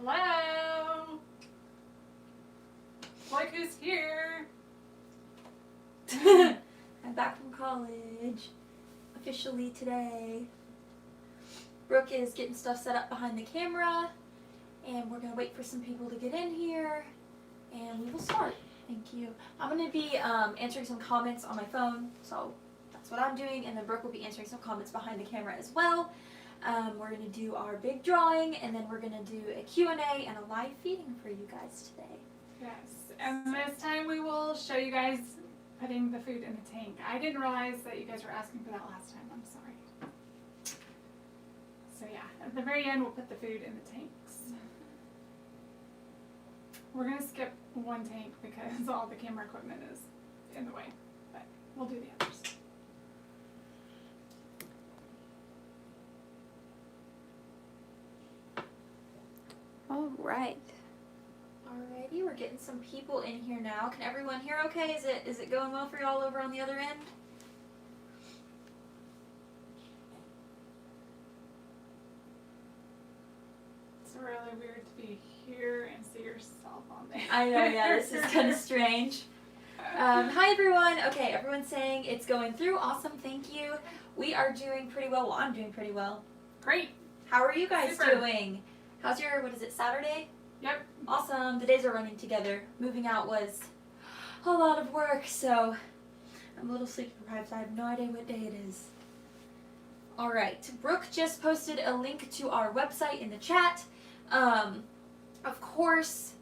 Hello. Look who's here. I'm back from college. Officially today. Brooke is getting stuff set up behind the camera. And we're going to wait for some people to get in here. And we will start. Thank you. I'm going to be answering some comments on my phone. So that's what I'm doing. And then Brooke will be answering some comments behind the camera as well. We're going to do our big drawing, and then we're going to do a Q&A and a live feeding for you guys today. Yes, and this time we will show you guys putting the food in the tank. I didn't realize that you guys were asking for that last time. I'm sorry. So yeah, at the very end we'll put the food in the tanks. We're going to skip one tank because all the camera equipment is in the way, but we'll do the others. All right. Alrighty, we're getting some people in here now. Can everyone hear okay? Is it going well for y'all over on the other end? It's really weird to be here and see yourself on there. I know, yeah, this is kind of strange. Hi everyone. Okay, everyone's saying it's going through. Awesome, thank you. We are doing pretty well. Well, I'm doing pretty well. Great. How are you guys Super. doing? How's your, what is it, Saturday? Yep. Awesome. The days are running together. Moving out was a lot of work, so I'm a little sleep deprived. I have no idea what day it is. Alright, Brooke just posted a link to our website in the chat. Of course,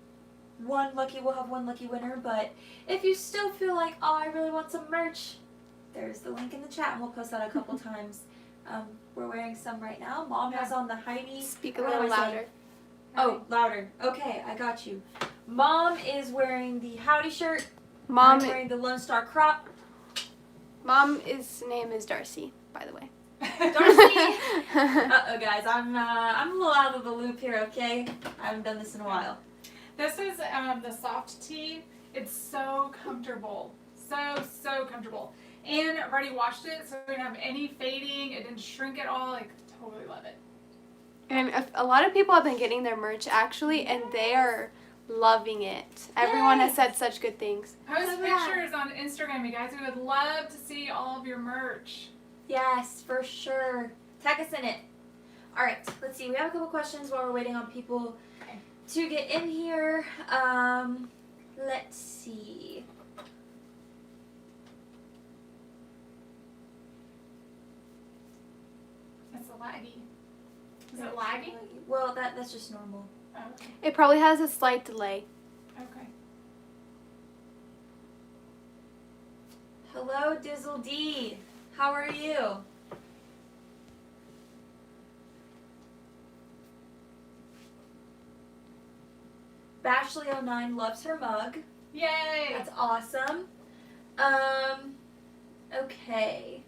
we'll have one lucky winner, but if you still feel like, oh, I really want some merch, there's the link in the chat, and we'll post that a couple times. We're wearing some right now. Mom has on the Heidi. Speak a what little am I saying? louder. Oh, louder. Okay, I got you. Mom is wearing the Howdy shirt. Mom, I'm wearing the Lone Star crop. Mom's name is Darcy, by the way. Darcy. Uh-oh, guys. I'm a little out of the loop here, okay? I haven't done this in a while. This is the soft tee. It's so comfortable. So comfortable. And I've already washed it, so we don't have any fading. It didn't shrink at all. I totally love it. And a lot of people have been getting their merch, actually, and they are loving it. Everyone has said such good things. Post Love that. pictures on Instagram, you guys. We would love to see all of your merch. Yes, for sure. Tag us in it. Alright, let's see. We have a couple questions while we're waiting on people to get in here. Let's see. It's a laggy. Is it laggy? Well, that's just normal. Oh, okay. It probably has a slight delay. Okay. Hello, Dizzle D. How are you? Bashley09 loves her mug. Yay! That's awesome. Okay.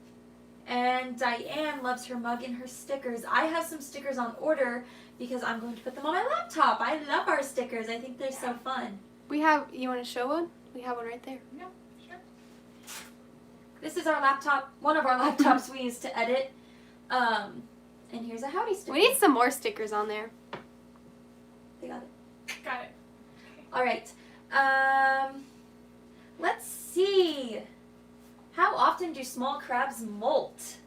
And Diane loves her mug and her stickers. I have some stickers on order because I'm going to put them on my laptop. I love our stickers. I think they're so fun. We have, you want to show one? We have one right there. Yeah, sure. This is our laptop, one of our laptops we use to edit. And here's a Howdy sticker. We need some more stickers on there. They got it. Got it. All right. Let's see. How often do small crabs molt?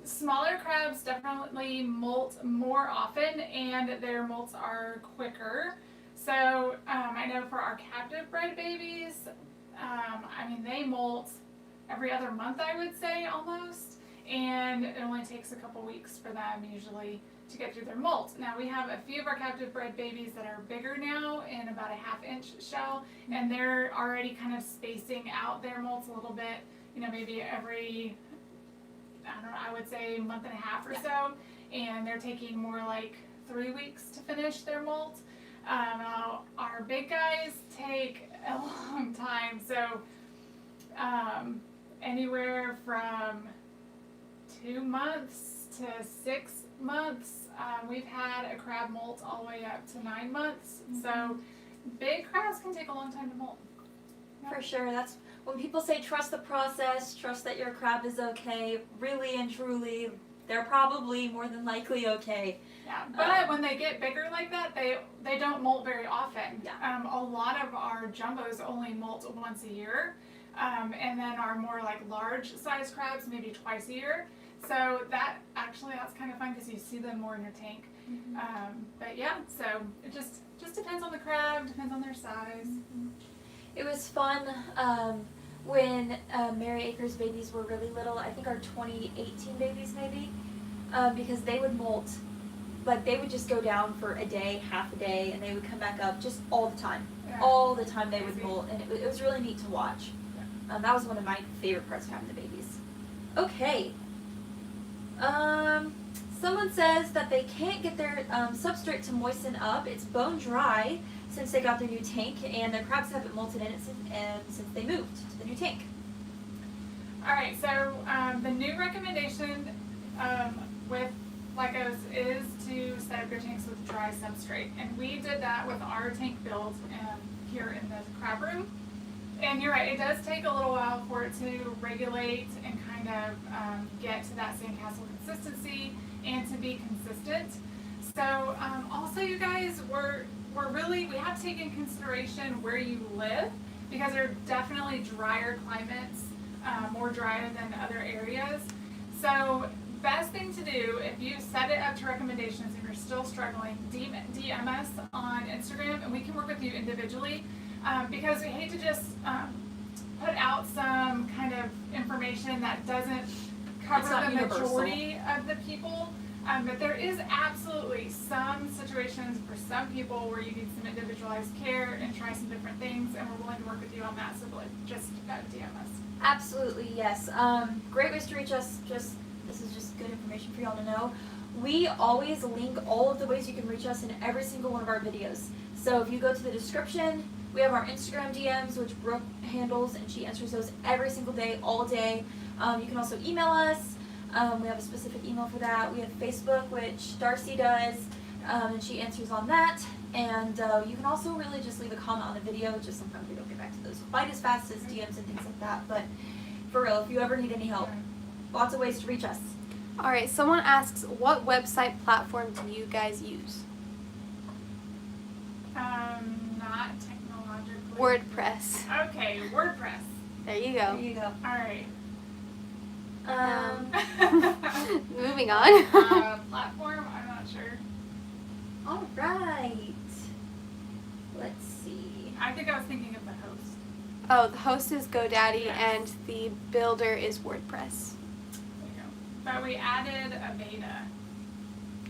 Smaller crabs definitely molt more often, and their molts are quicker. So I know for our captive bred babies, I mean, they molt every other month, I would say, almost. And it only takes a couple weeks for them usually to get through their molt. Now we have a few of our captive bred babies that are bigger now in about a 1/2 inch shell, and they're already kind of spacing out their molts a little bit, you know, maybe every, I don't know, I would say month and a half or so, and they're taking more like 3 weeks to finish their molt. Our big guys take a long time, so anywhere from 2 months to 6 months. We've had a crab molt all the way up to 9 months. So big crabs can take a long time to molt. For sure. That's when people say trust the process, trust that your crab is okay. Really and truly, they're probably more than likely okay. Yeah, but when they get bigger like that, they don't molt very often. Yeah. A lot of our jumbos only molt once a year, and then our more like large size crabs maybe twice a year. So that's kind of fun because you see them more in your tank. But yeah, so it just depends on the crab, depends on their size. It was fun when Mary Acres babies were really little. I think our 2018 babies maybe, because they would molt, but they would just go down for a day, half a day, and they would come back up just all the time. Yeah. All the time they would molt, and it was really neat to watch. That was one of my favorite parts of having the babies. Okay. Someone says that they can't get their substrate to moisten up. It's bone dry since they got their new tank, and their crabs haven't molted in it since they moved to the new tank. All right, so the new recommendation with Lycos is to set up your tanks with dry substrate, and we did that with our tank build here in the crab room. And you're right, it does take a little while for it to regulate and kind of get to that sandcastle consistency and to be consistent. So also you guys, we have to take in consideration where you live, because there are definitely drier climates, more drier than other areas. So best thing to do, if you set it up to recommendations and you're still struggling, DM us on Instagram and we can work with you individually. Because we hate to just put out some kind of information that doesn't cover the majority of the people. But there is absolutely some situations for some people where you need some individualized care and try some different things, and we're willing to work with you on that. So just DM us. Absolutely, yes. Great ways to reach us. This is just good information for y'all to know. We always link all of the ways you can reach us in every single one of our videos. So if you go to the description, we have our Instagram DMs, which Brooke handles, and she answers those every single day, all day. You can also email us. We have a specific email for that. We have Facebook, which Darcy does, and she answers on that. And you can also really just leave a comment on the video. Just sometimes we don't get back to those quite as fast as DMs and things like that. But for real, if you ever need any help, lots of ways to reach us. All right, someone asks, what website platform do you guys use? Not technologically. WordPress. Okay, WordPress. There you go. There you go. All right. Moving on. Platform, I'm not sure. All right. Let's see. I think I was thinking of the host. Oh, the host is GoDaddy, Yes. and the builder is WordPress. There you go. But we added a beta.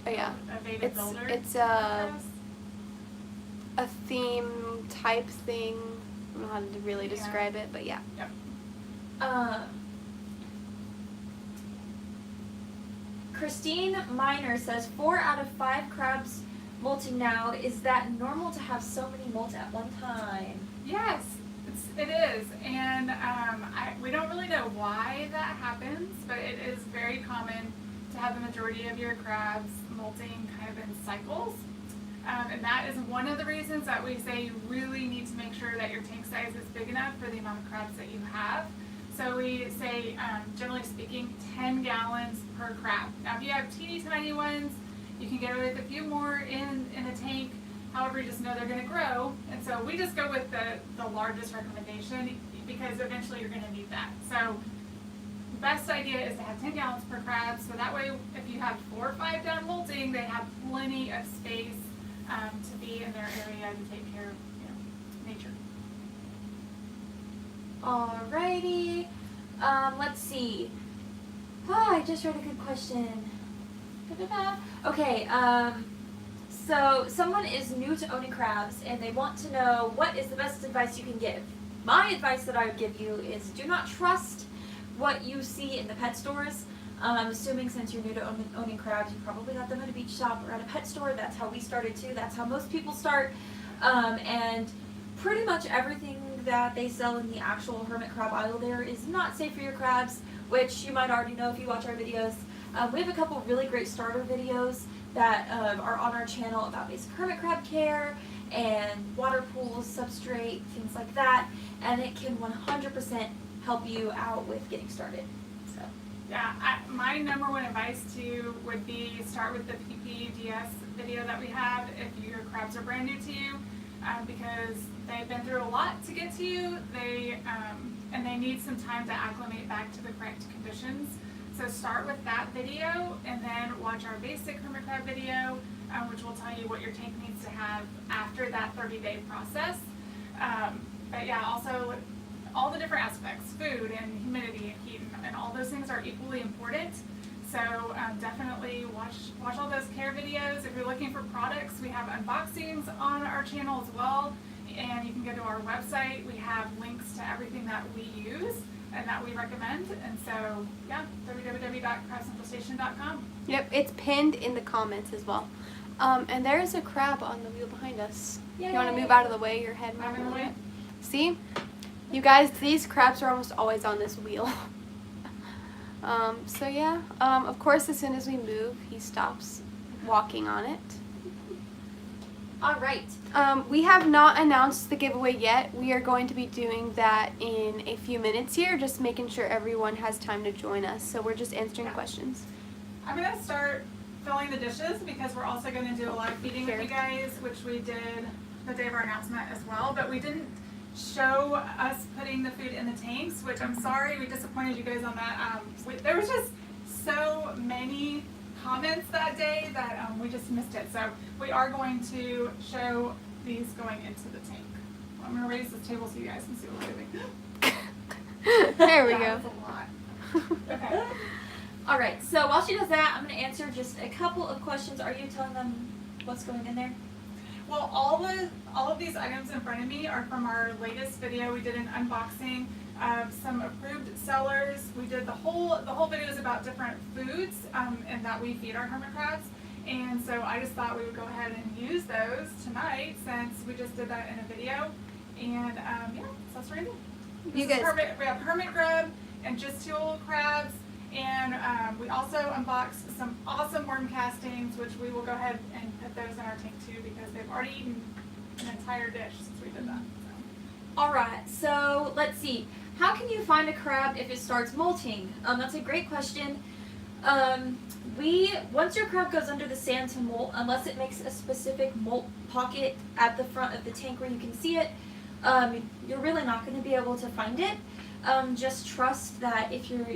Oh yeah, A beta builder. it's a theme type thing. I don't know how to really describe it, but yeah. Yep. Christine Miner says 4 out of 5 crabs molting now. Is that normal to have so many molt at one time? Yes, it is, and we don't really know why that happens, but it is very common to have the majority of your crabs molting kind of in cycles. And that is one of the reasons that we say you really need to make sure that your tank size is big enough for the amount of crabs that you have. So we say, generally speaking, 10 gallons per crab. Now if you have teeny tiny ones, you can get away with a few more in a tank. However, you just know they're going to grow. And so we just go with the largest recommendation, because eventually you're going to need that. So the best idea is to have 10 gallons per crab. So that way, if you have 4 or 5 done molting, they have plenty of space to be in their area to take care of nature. Alrighty. Let's see. Oh, I just read a good question. Da-da-da. Okay, so someone is new to owning crabs and they want to know what is the best advice you can give. My advice that I would give you is do not trust what you see in the pet stores. I'm assuming since you're new to owning crabs, you probably got them at a beach shop or at a pet store. That's how we started too. That's how most people start. And pretty much everything that they sell in the actual hermit crab aisle there is not safe for your crabs, which you might already know if you watch our videos. We have a couple really great starter videos that are on our channel about basic hermit crab care and water pools, substrate, things like that, and it can 100% help you out with getting started. So Yeah, my number one advice to you would be start with the PPDS video that we have if your crabs are brand new to you, because they've been through a lot to get to you. And they need some time to acclimate back to the correct conditions. So start with that video and then watch our basic hermit crab video, which will tell you what your tank needs to have after that 30-day process. But yeah, also all the different aspects, food and humidity and heat and all those things are equally important. So definitely watch all those care videos. If you're looking for products, we have unboxings on our channel as well. And you can go to our website. We have links to everything that we use and that we recommend. And so, yeah, www.crabcentralstation.com. Yep, it's pinned in the comments as well. And there is a crab on the wheel behind us. Yay. You want to move out of the way? Your head I'm in the way. See? You guys, these crabs are almost always on this wheel. So yeah, of course as soon as we move, he stops walking on it. All right. We have not announced the giveaway yet. We are going to be doing that in a few minutes here, just making sure everyone has time to join us. So we're just answering questions. I'm going to start filling the dishes because we're also going to do a live feeding with you guys, which we did the day of our announcement as well. But we didn't show us putting the food in the tanks, which I'm sorry we disappointed you guys on that. There was just so many comments that day that we just missed it. So we are going to show these going into the tank. I'm going to raise this table so you guys can see what we're doing. There we That go. was a lot. Okay. All right. So while she does that, I'm going to answer just a couple of questions. Are you telling them what's going in there? Well, all of these items in front of me are from our latest video. We did an unboxing of some approved sellers. We did the whole video is about different foods and that we feed our hermit crabs. And so I just thought we would go ahead and use those tonight since we just did that in a video. And yeah, so that's what we're gonna do. You guys. We have hermit crab and gistule crabs. And we also unboxed some awesome worm castings, which we will go ahead and put those in our tank too because they've already eaten an entire dish since we did that. So. All right. So let's see. How can you find a crab if it starts molting? That's a great question. Once your crab goes under the sand to molt, unless it makes a specific molt pocket at the front of the tank where you can see it, you're really not going to be able to find it. Just trust that if your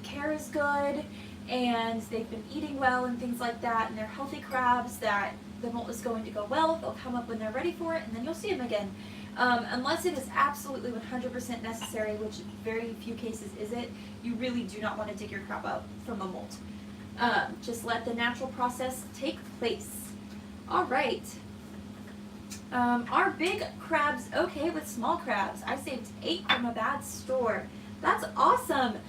care is good and they've been eating well and things like that and they're healthy crabs, that the molt is going to go well. They'll come up when they're ready for it and then you'll see them again. Unless it is absolutely 100% necessary, which very few cases is it, you really do not want to dig your crab up from a molt. Just let the natural process take place. All right. Are big crabs okay with small crabs? I saved 8 from a bad store. That's awesome.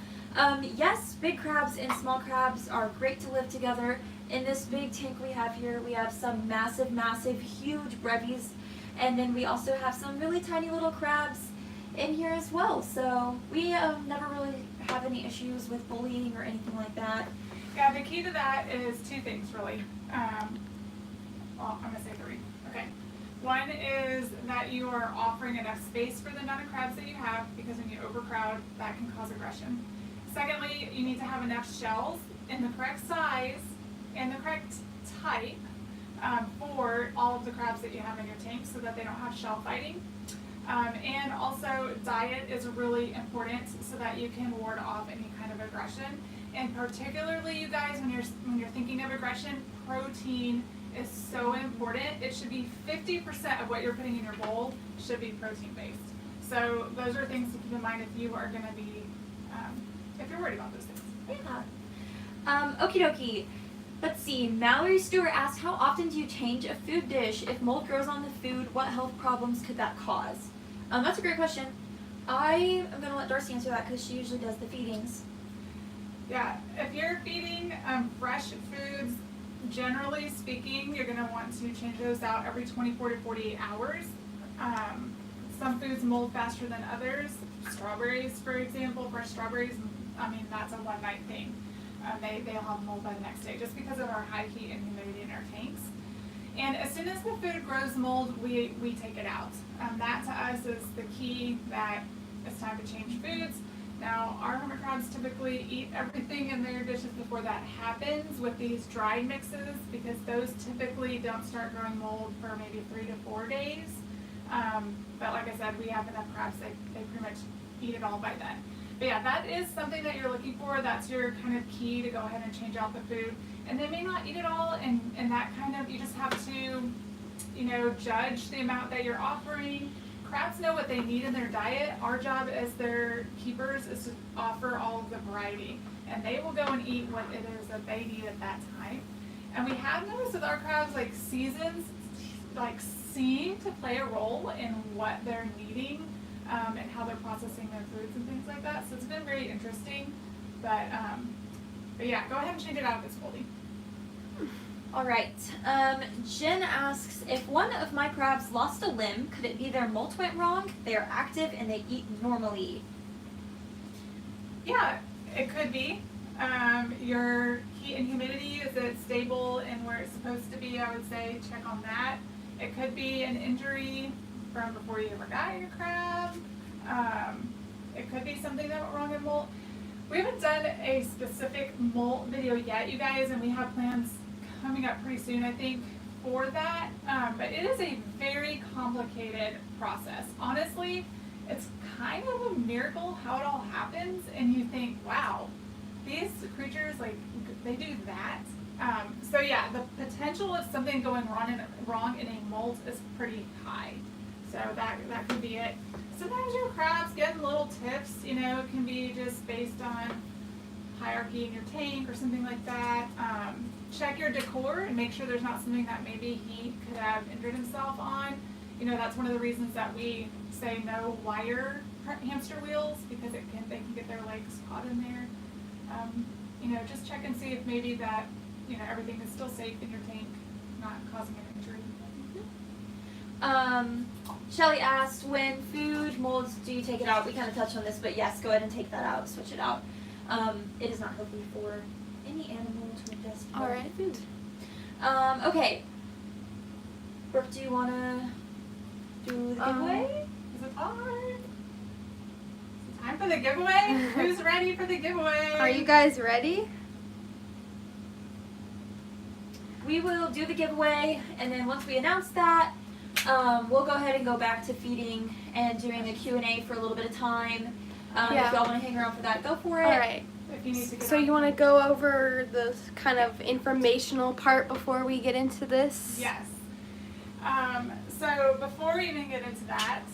Yes, big crabs and small crabs are great to live together. In this big tank we have here, we have some massive, huge brevies. And then we also have some really tiny little crabs in here as well. So we never really have any issues with bullying or anything like that. Yeah, the key to that is 2 things really. Well, I'm gonna say 3. Okay. One is that you are offering enough space for the amount of crabs that you have because when you overcrowd, that can cause aggression. Secondly, you need to have enough shells in the correct size and the correct type for all of the crabs that you have in your tank so that they don't have shell fighting. And also diet is really important so that you can ward off any kind of aggression. And particularly you guys, when you're thinking of aggression, protein is so important. It should be 50% of what you're putting in your bowl should be protein based. So those are things to keep in mind if you are going to be, if you're worried about those things. Yeah. Okie dokie. Let's see. Mallory Stewart asked, how often do you change a food dish? If mold grows on the food, what health problems could that cause? That's a great question. I am going to let Darcy answer that because she usually does the feedings. Yeah, if you're feeding fresh foods, generally speaking, you're going to want to change those out every 24 to 48 hours. Some foods mold faster than others. Strawberries, for example, fresh strawberries, I mean, that's a one-night thing. They'll have mold by the next day just because of our high heat and humidity in our tanks. And as soon as the food grows mold, we take it out. That to us is the key that it's time to change foods. Now, our hermit crabs typically eat everything in their dishes before that happens with these dry mixes, because those typically don't start growing mold for maybe 3 to 4 days. But like I said, we have enough crabs, they pretty much eat it all by then. But yeah, that is something that you're looking for. That's your kind of key to go ahead and change out the food. And they may not eat it all, and that kind of, you just have to, you know, judge the amount that you're offering. Crabs know what they need in their diet. Our job as their keepers is to offer all of the variety, and they will go and eat what it is that they need at that time. And we have noticed with our crabs, like seasons, like seem to play a role in what they're needing, and how they're processing their foods and things like that. So it's been very interesting. But yeah, go ahead and change it out if it's moldy. All right. Jen asks, if one of my crabs lost a limb, could it be their molt went wrong? They are active and they eat normally. Yeah, it could be. Your heat and humidity, is it stable and where it's supposed to be? I would say check on that. It could be an injury from before you ever got your crab. It could be something that went wrong in molt. We haven't done a specific molt video yet, you guys, and we have plans coming up pretty soon, I think, for that. But it is a very complicated process. Honestly, it's kind of a miracle how it all happens, and you think, wow, these creatures, like, they do that. So yeah, the potential of something going wrong in a molt is pretty high. So that could be it. Sometimes your crabs getting little tips, you know, it can be just based on hierarchy in your tank or something like that. Check your decor and make sure there's not something that maybe he could have injured himself on. You know, that's one of the reasons that we say no wire hamster wheels, because they can get their legs caught in there. You know, just check and see if maybe that, you know, everything is still safe in your tank, not causing an injury. Shelly asked, when food molds, do you take it out? We kind of touched on this, but yes, go ahead and take that out, switch it out. It is not healthy for any animal to ingest Alright. food. Okay. Brooke, do you want to do the giveaway? Is it hard? Time for the giveaway? Who's ready for the giveaway? Are you guys ready? We will do the giveaway, and then once we announce that, we'll go ahead and go back to feeding and doing a Q&A for a little bit of time. Yeah. If y'all want to hang around for that, go for it. Alright. If you need to get So on. you want to go over the kind of informational part before we get into this? Yes. So before we even get into that,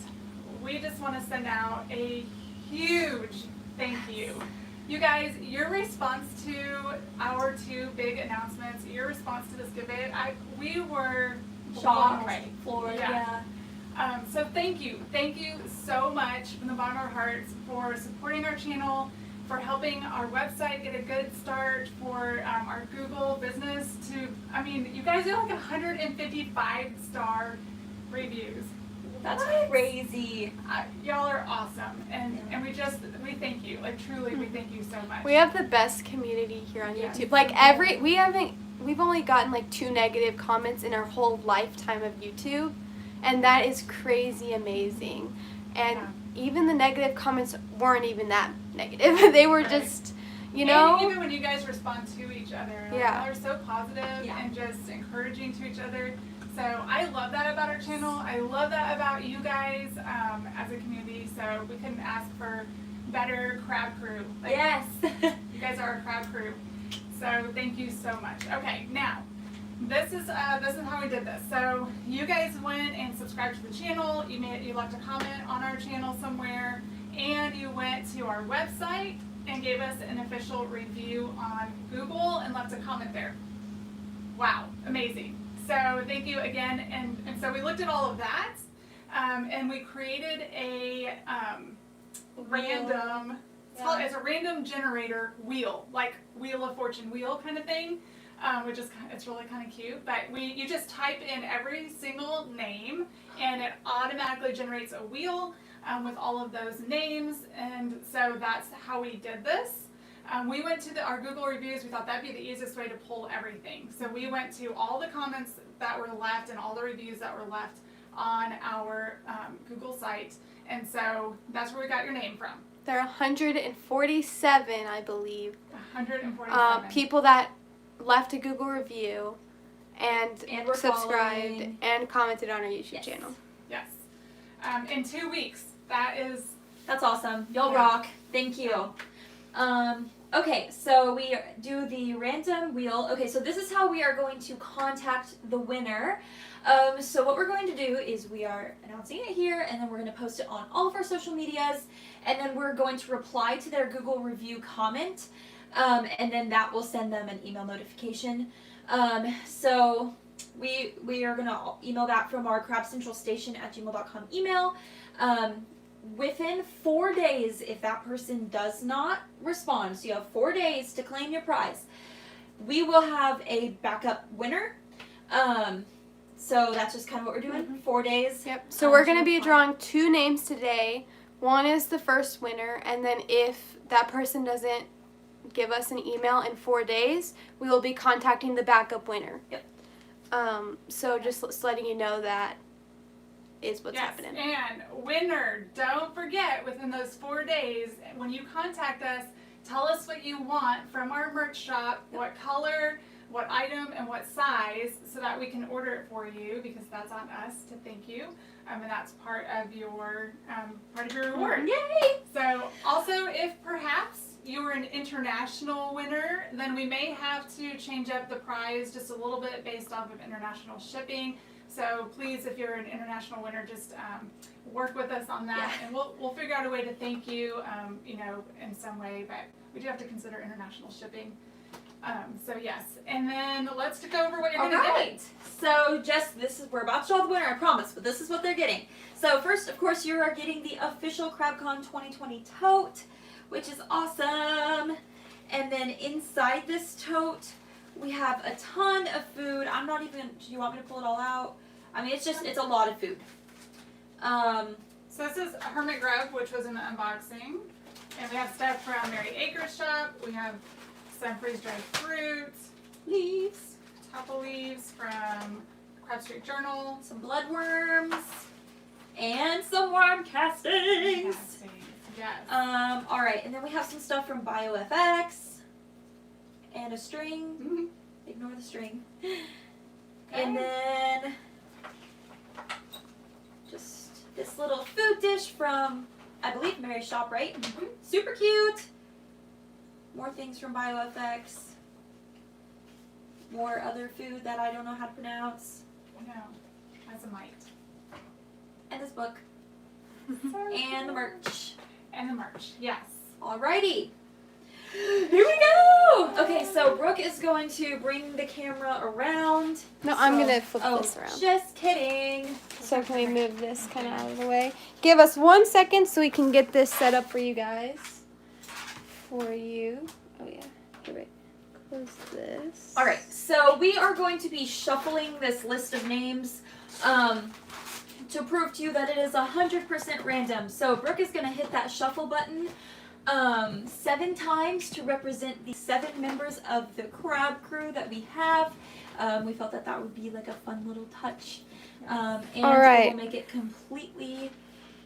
we just want to send out a huge thank you. You guys, your response to our 2 big announcements, your response to this giveaway, we were blown Shocked, away. floored, Yeah. So thank you so much from the bottom of our hearts for supporting our channel, for helping our website get a good start, for our Google business to, I mean, you guys are like 155-star reviews. That's What? crazy. Y'all are awesome, and we thank you, like truly, we thank you so much. We have the best community here on Yes. YouTube. Like we've only gotten like 2 negative comments in our whole lifetime of YouTube, and that is crazy amazing. And Yeah. even the negative comments weren't even that negative. They were Right. just, you And know. even when you guys respond to each other, like, Yeah. y'all are so positive Yeah. and just encouraging to each other. So I love that about our channel. I love that about you guys as a community. So we couldn't ask for better crab crew. Like, Yes. you guys are our crab crew. So thank you so much. Okay, now this is how we did this. So you guys went and subscribed to the channel. You left a comment on our channel somewhere, and you went to our website and gave us an official review on Google and left a comment there. Wow, amazing. So thank you again. And so we looked at all of that, and we created a random, it's a random generator wheel, like Wheel of Fortune wheel kind of thing, which is, it's really kind of cute. But you just type in every single name, and it automatically generates a wheel with all of those names. And so that's how we did this. We went to our Google reviews. We thought that'd be the easiest way to pull everything. So we went to all the comments that were left and all the reviews that were left on our Google site. And so that's where we got your name from. There are 147, I believe, 147. people that left a Google review and we're subscribed following. and commented on our YouTube Yes. channel. Yes. In 2 weeks. That's awesome. Y'all Yeah. rock. Thank you. Okay, so we do the random wheel. Okay, so this is how we are going to contact the winner. So what we're going to do is we are announcing it here, and then we're going to post it on all of our social medias, and then we're going to reply to their Google review comment, and then that will send them an email notification. So we are going to email that from our crabcentralstation@gmail.com email. Within 4 days, if that person does not respond, so you have 4 days to claim your prize, we will have a backup winner. So that's just kind of what we're doing. 4 days. Yep. So we're going to be drawing 2 names today. One is the first winner, and then if that person doesn't give us an email in 4 days, we will be contacting the backup winner. Yep. So just letting you know that is what's yes. happening. And winner, don't forget, within those 4 days, when you contact us, tell us what you want from our merch shop, what color, what item, and what size, so that we can order it for you, because that's on us to thank you, and that's part of your reward. Yay! So also, if perhaps you're an international winner, then we may have to change up the prize just a little bit based off of international shipping. So please, if you're an international winner, just work with us on that, and we'll figure out a way to thank you, in some way. But we do have to consider international shipping. So yes, and then let's go over what you're going to get. So we're about to draw the winner, I promise, but this is what they're getting. So first, of course, you are getting the official CrabCon 2020 tote, which is awesome. And then inside this tote, we have a ton of food. Do you want me to pull it all out? I mean, it's a lot of food. So this is Hermit Grub, which was in the unboxing. And we have stuff from Mary Acres Shop. We have some freeze-dried fruit. Leaves. Apple leaves from Crab Street Journal. Some bloodworms. And some worm castings. Yes. Alright, and then we have some stuff from BioFX. And a string. Mm-hmm. Ignore the string. Okay. And then just this little food dish from, I believe, Mary's shop, right? Mm-hmm. Super cute. More things from BioFX. More other food that I don't know how to pronounce. No, as a mite. And this book. And the merch. And the merch, yes. Alrighty. Here we go! Okay, so Brooke is going to bring the camera around. No, I'm going to flip this around. Just kidding. So can we move this kind of out of the way? Give us 1 second so we can get this set up for you guys. For you. Oh yeah. Here, wait. Close this. Alright, so we are going to be shuffling this list of names to prove to you that it is 100% random. So Brooke is going to hit that shuffle button 7 times to represent the 7 members of the crab crew that we have. We felt that would be like a fun little touch. And All right. we'll make it completely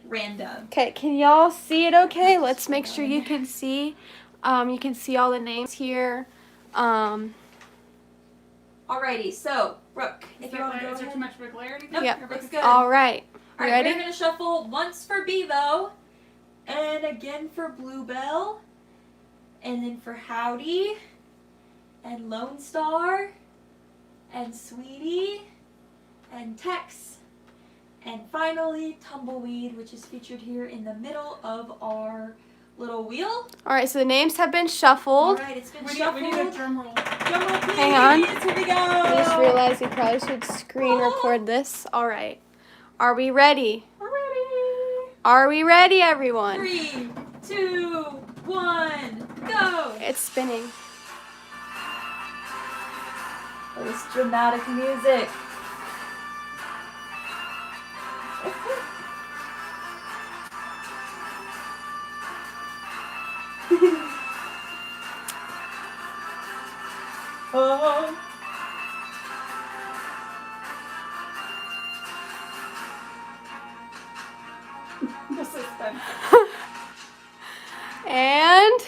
random. Okay, can y'all see it okay? Let's make sure you can see. You can see all the names here. Alrighty, so Brooke, if you want to go Is there too ahead. much glare or anything? Nope, Yep. looks good. All right. Alright, Ready? we're going to shuffle once for Bevo, and again for Bluebell, and then for Howdy, and Lone Star, and Sweetie, and Tex, and finally Tumbleweed, which is featured here in the middle of our little wheel. All right, so the names have been shuffled. Alright, it's been We shuffled. need a drum roll. Drum roll, please. Hang on. Here we go. I just realized we probably should screen record this. All right. Are we ready? We're ready. Are we ready, everyone? 3, 2, 1, go! It's spinning. This dramatic music. Oh. The suspense. And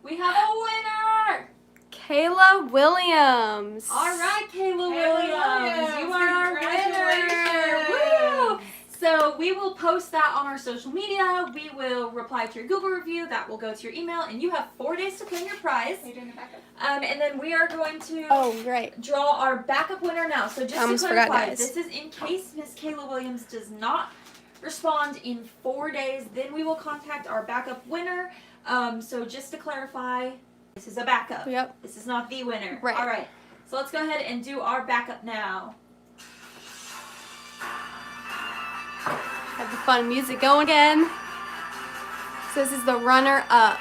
We have a winner! Kayla Williams. All right, Kayla Williams, you are our winner! Congratulations. Woo! So we will post that on our social media. We will reply to your Google review. That will go to your email, and you have 4 days to claim your prize. Are you doing the backup? And then we are going to Oh, right. draw our backup winner now. So just to Almost forgot, clarify, guys. this is in case Miss Kayla Williams does not respond in 4 days. Then we will contact our backup winner. So just to clarify, this is a backup. Yep. This is not the winner. Right. All right. So let's go ahead and do our backup now. Have the fun music going again. So this is the runner up.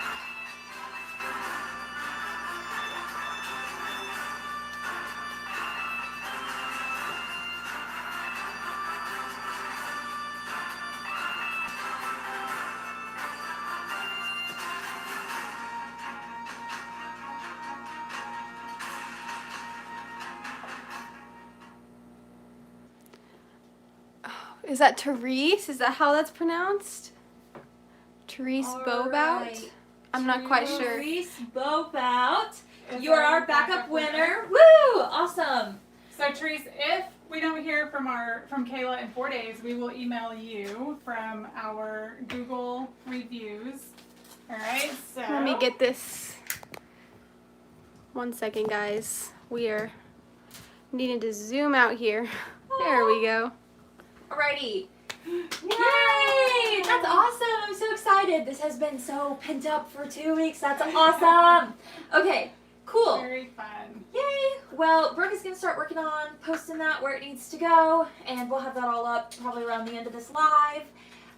Is that Therese? Is that how that's pronounced? Therese All Bobout? right. I'm not quite sure. Therese Bobout. Is You are our our backup winner. winner. Woo! Awesome. So Therese, if we don't hear from Kayla in 4 days, we will email you from our Google reviews. All right. So Let me get this. 1 second, guys. We are needing to zoom out here. There we go. Alrighty. Yay! That's awesome. I'm so excited. This has been so pent up for 2 weeks. That's awesome. Okay, cool. Very fun. Yay! Well, Brooke is going to start working on posting that where it needs to go, and we'll have that all up probably around the end of this live.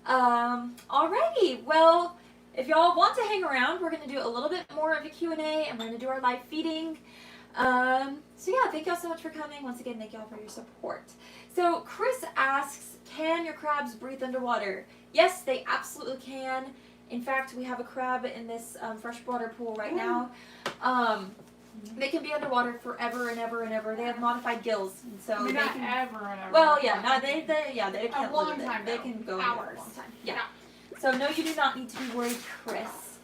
Alrighty. Well, if y'all want to hang around, we're going to do a little bit more of a Q&A, and we're going to do our live feeding. So yeah, thank y'all so much for coming. Once again, thank y'all for your support. So Chris asks, can your crabs breathe underwater? Yes, they absolutely can. In fact, we have a crab in this freshwater pool right now. They can be underwater forever and ever and ever. They have modified gills, and so I mean, they not can. ever and ever. Well, yeah, no, they can't long live it. time, They though. can go Hours. a long time. Yeah. So no, you do not need to be worried, Chris.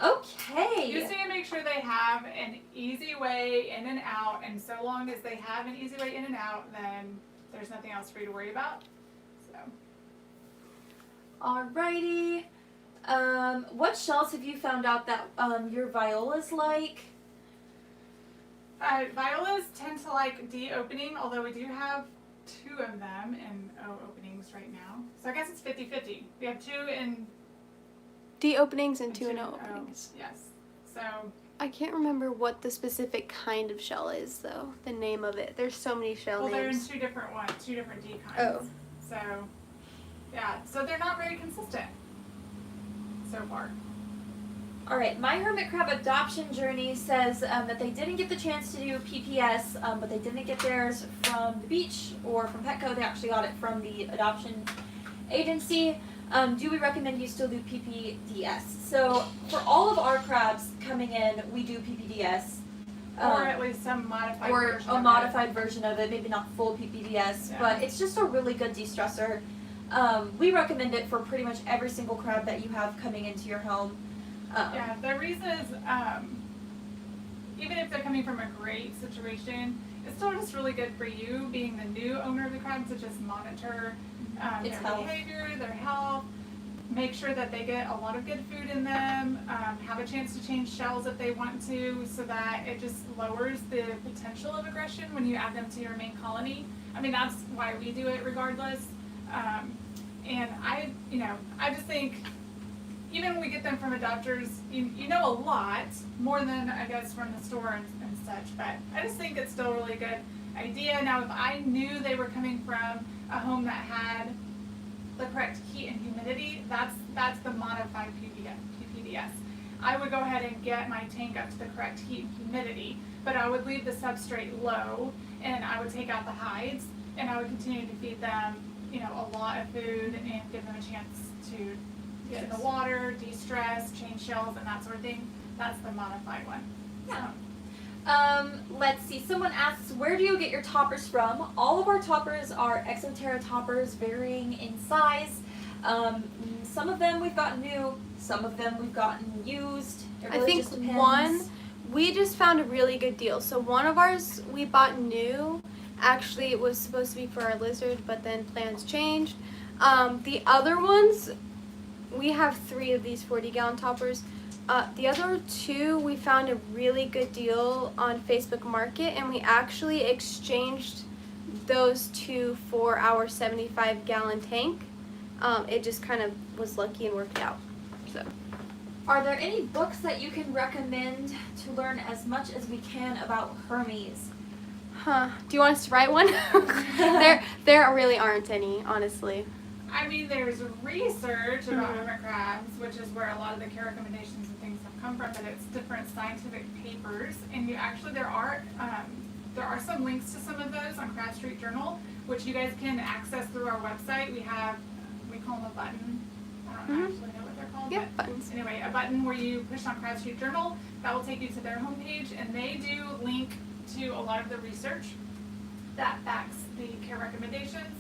Okay. You just need to make sure they have an easy way in and out, and so long as they have an easy way in and out, then there's nothing else for you to worry about. So. Alrighty. What shells have you found out that your violas like? Violas tend to like D-opening, although we do have 2 of them in O openings right now. So I guess it's 50-50. We have 2 in D openings and 2 in no O. openings. Yes. So I can't remember what the specific kind of shell is, though. The name of it. There's so many shell they're in names. 2 different ones, 2 different D kinds. Oh. So yeah, so they're not very consistent so far. Alright, my hermit crab adoption journey says that they didn't get the chance to do PPS, but they didn't get theirs from the beach or from Petco. They actually got it from the adoption agency. Do we recommend you still do PPDS? So for all of our crabs coming in, we do PPDS. Or at least some modified or version a of modified version of it, maybe not full PPDS, Yeah. but it's just a really good de-stressor. We recommend it for pretty much every single crab that you have coming into your home. Yeah, the reason is, even if they're coming from a great situation, it's still just really good for you, being the new owner of the crab, to just monitor Its their health. behavior, their health, make sure that they get a lot of good food in them, have a chance to change shells if they want to, so that it just lowers the potential of aggression when you add them to your main colony. I mean, that's why we do it regardless. And I just think, even when we get them from adopters, you know a lot more than I guess from the store and such, but I just think it's still a really good idea. Now, if I knew they were coming from a home that had the correct heat and humidity, that's the modified PPDS. I would go ahead and get my tank up to the correct heat and humidity, but I would leave the substrate low, and I would take out the hides, and I would continue to feed them, a lot of food, and give them a chance to get in the water, de-stress, change shells, and that sort of thing. That's the modified one. Yeah. Let's see. Someone asks, where do you get your toppers from? All of our toppers are Exoterra toppers, varying in size. Some of them we've gotten new, some of them we've gotten used. It really I think just depends. one, we just found a really good deal. So one of ours we bought new. Actually, it was supposed to be for our lizard, but then plans changed. The other ones, we have 3 of these 40-gallon toppers. The other 2, we found a really good deal on Facebook Market, and we actually exchanged those 2 for our 75-gallon tank. It just kind of was lucky and worked out. So. Are there any books that you can recommend to learn as much as we can about Hermes? Do you want us to write one? There really aren't any, honestly. I mean, there's research about hermit crabs, which is where a lot of the care recommendations and things have come from, but it's different scientific papers. And there are some links to some of those on Crab Street Journal, which you guys can access through our website. We call them a button. I don't actually know what they're called. Yeah, but buttons. Anyway, a button where you push on Crab Street Journal, that will take you to their homepage, and they do link to a lot of the research that backs the care recommendations,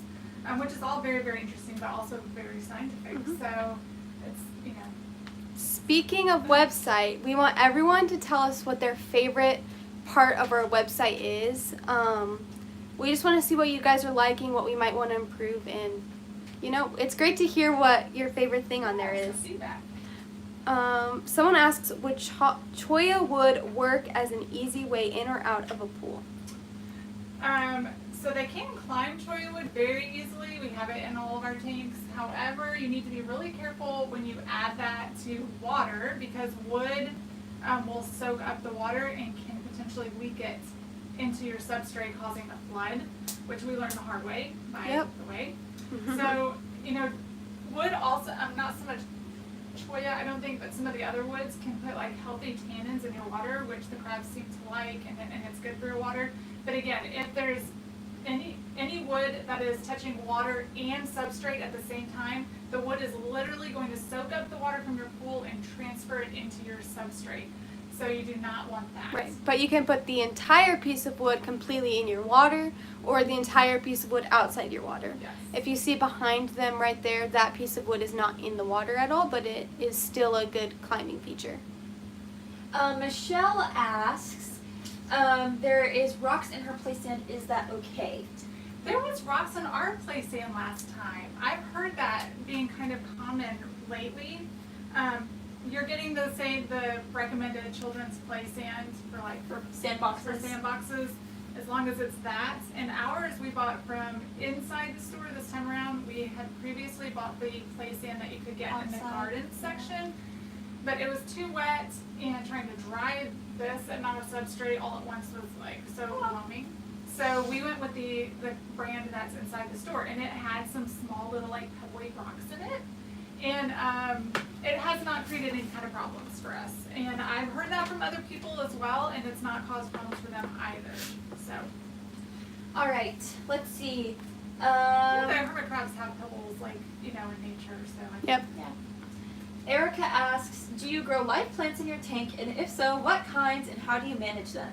which is all very, very interesting, but also very scientific. So it's, Speaking of website, we want everyone to tell us what their favorite part of our website is. We just want to see what you guys are liking, what we might want to improve, and it's great to hear what your favorite thing on there is. Feedback. Someone asks, would Choya wood work as an easy way in or out of a pool? So they can climb Choya wood very easily. We have it in all of our tanks. However, you need to be really careful when you add that to water, because wood will soak up the water and can potentially leak it into your substrate, causing a flood, which we learned the hard way by the way. So, wood also, not so much Choya, I don't think, but some of the other woods can put like healthy tannins in your water, which the crabs seem to like, and it's good for your water. But again, if there's any wood that is touching water and substrate at the same time, the wood is literally going to soak up the water from your pool and transfer it into your substrate. So you do not want that. Right, but you can put the entire piece of wood completely in your water, or the entire piece of wood outside your water. Yes. If you see behind them right there, that piece of wood is not in the water at all, but it is still a good climbing feature. Michelle asks, there is rocks in her play stand, is that okay? There was rocks in our play stand last time. I've heard that being kind of common lately. You're getting the recommended children's play sand for sandboxes, as long as it's that. And ours we bought from inside the store this time around. We had previously bought the play sand that you could get in the garden section, but it was too wet, and trying to dry this amount of substrate all at once was so overwhelming. So we went with the brand that's inside the store, and it had some small little pebbly rocks in it. And it has not created any kind of problems for us. And I've heard that from other people as well, and it's not caused problems for them either. So. All right, let's see. The hermit crabs have pebbles, in nature. So. Yep. Yeah. Erica asks, do you grow live plants in your tank? And if so, what kinds and how do you manage them?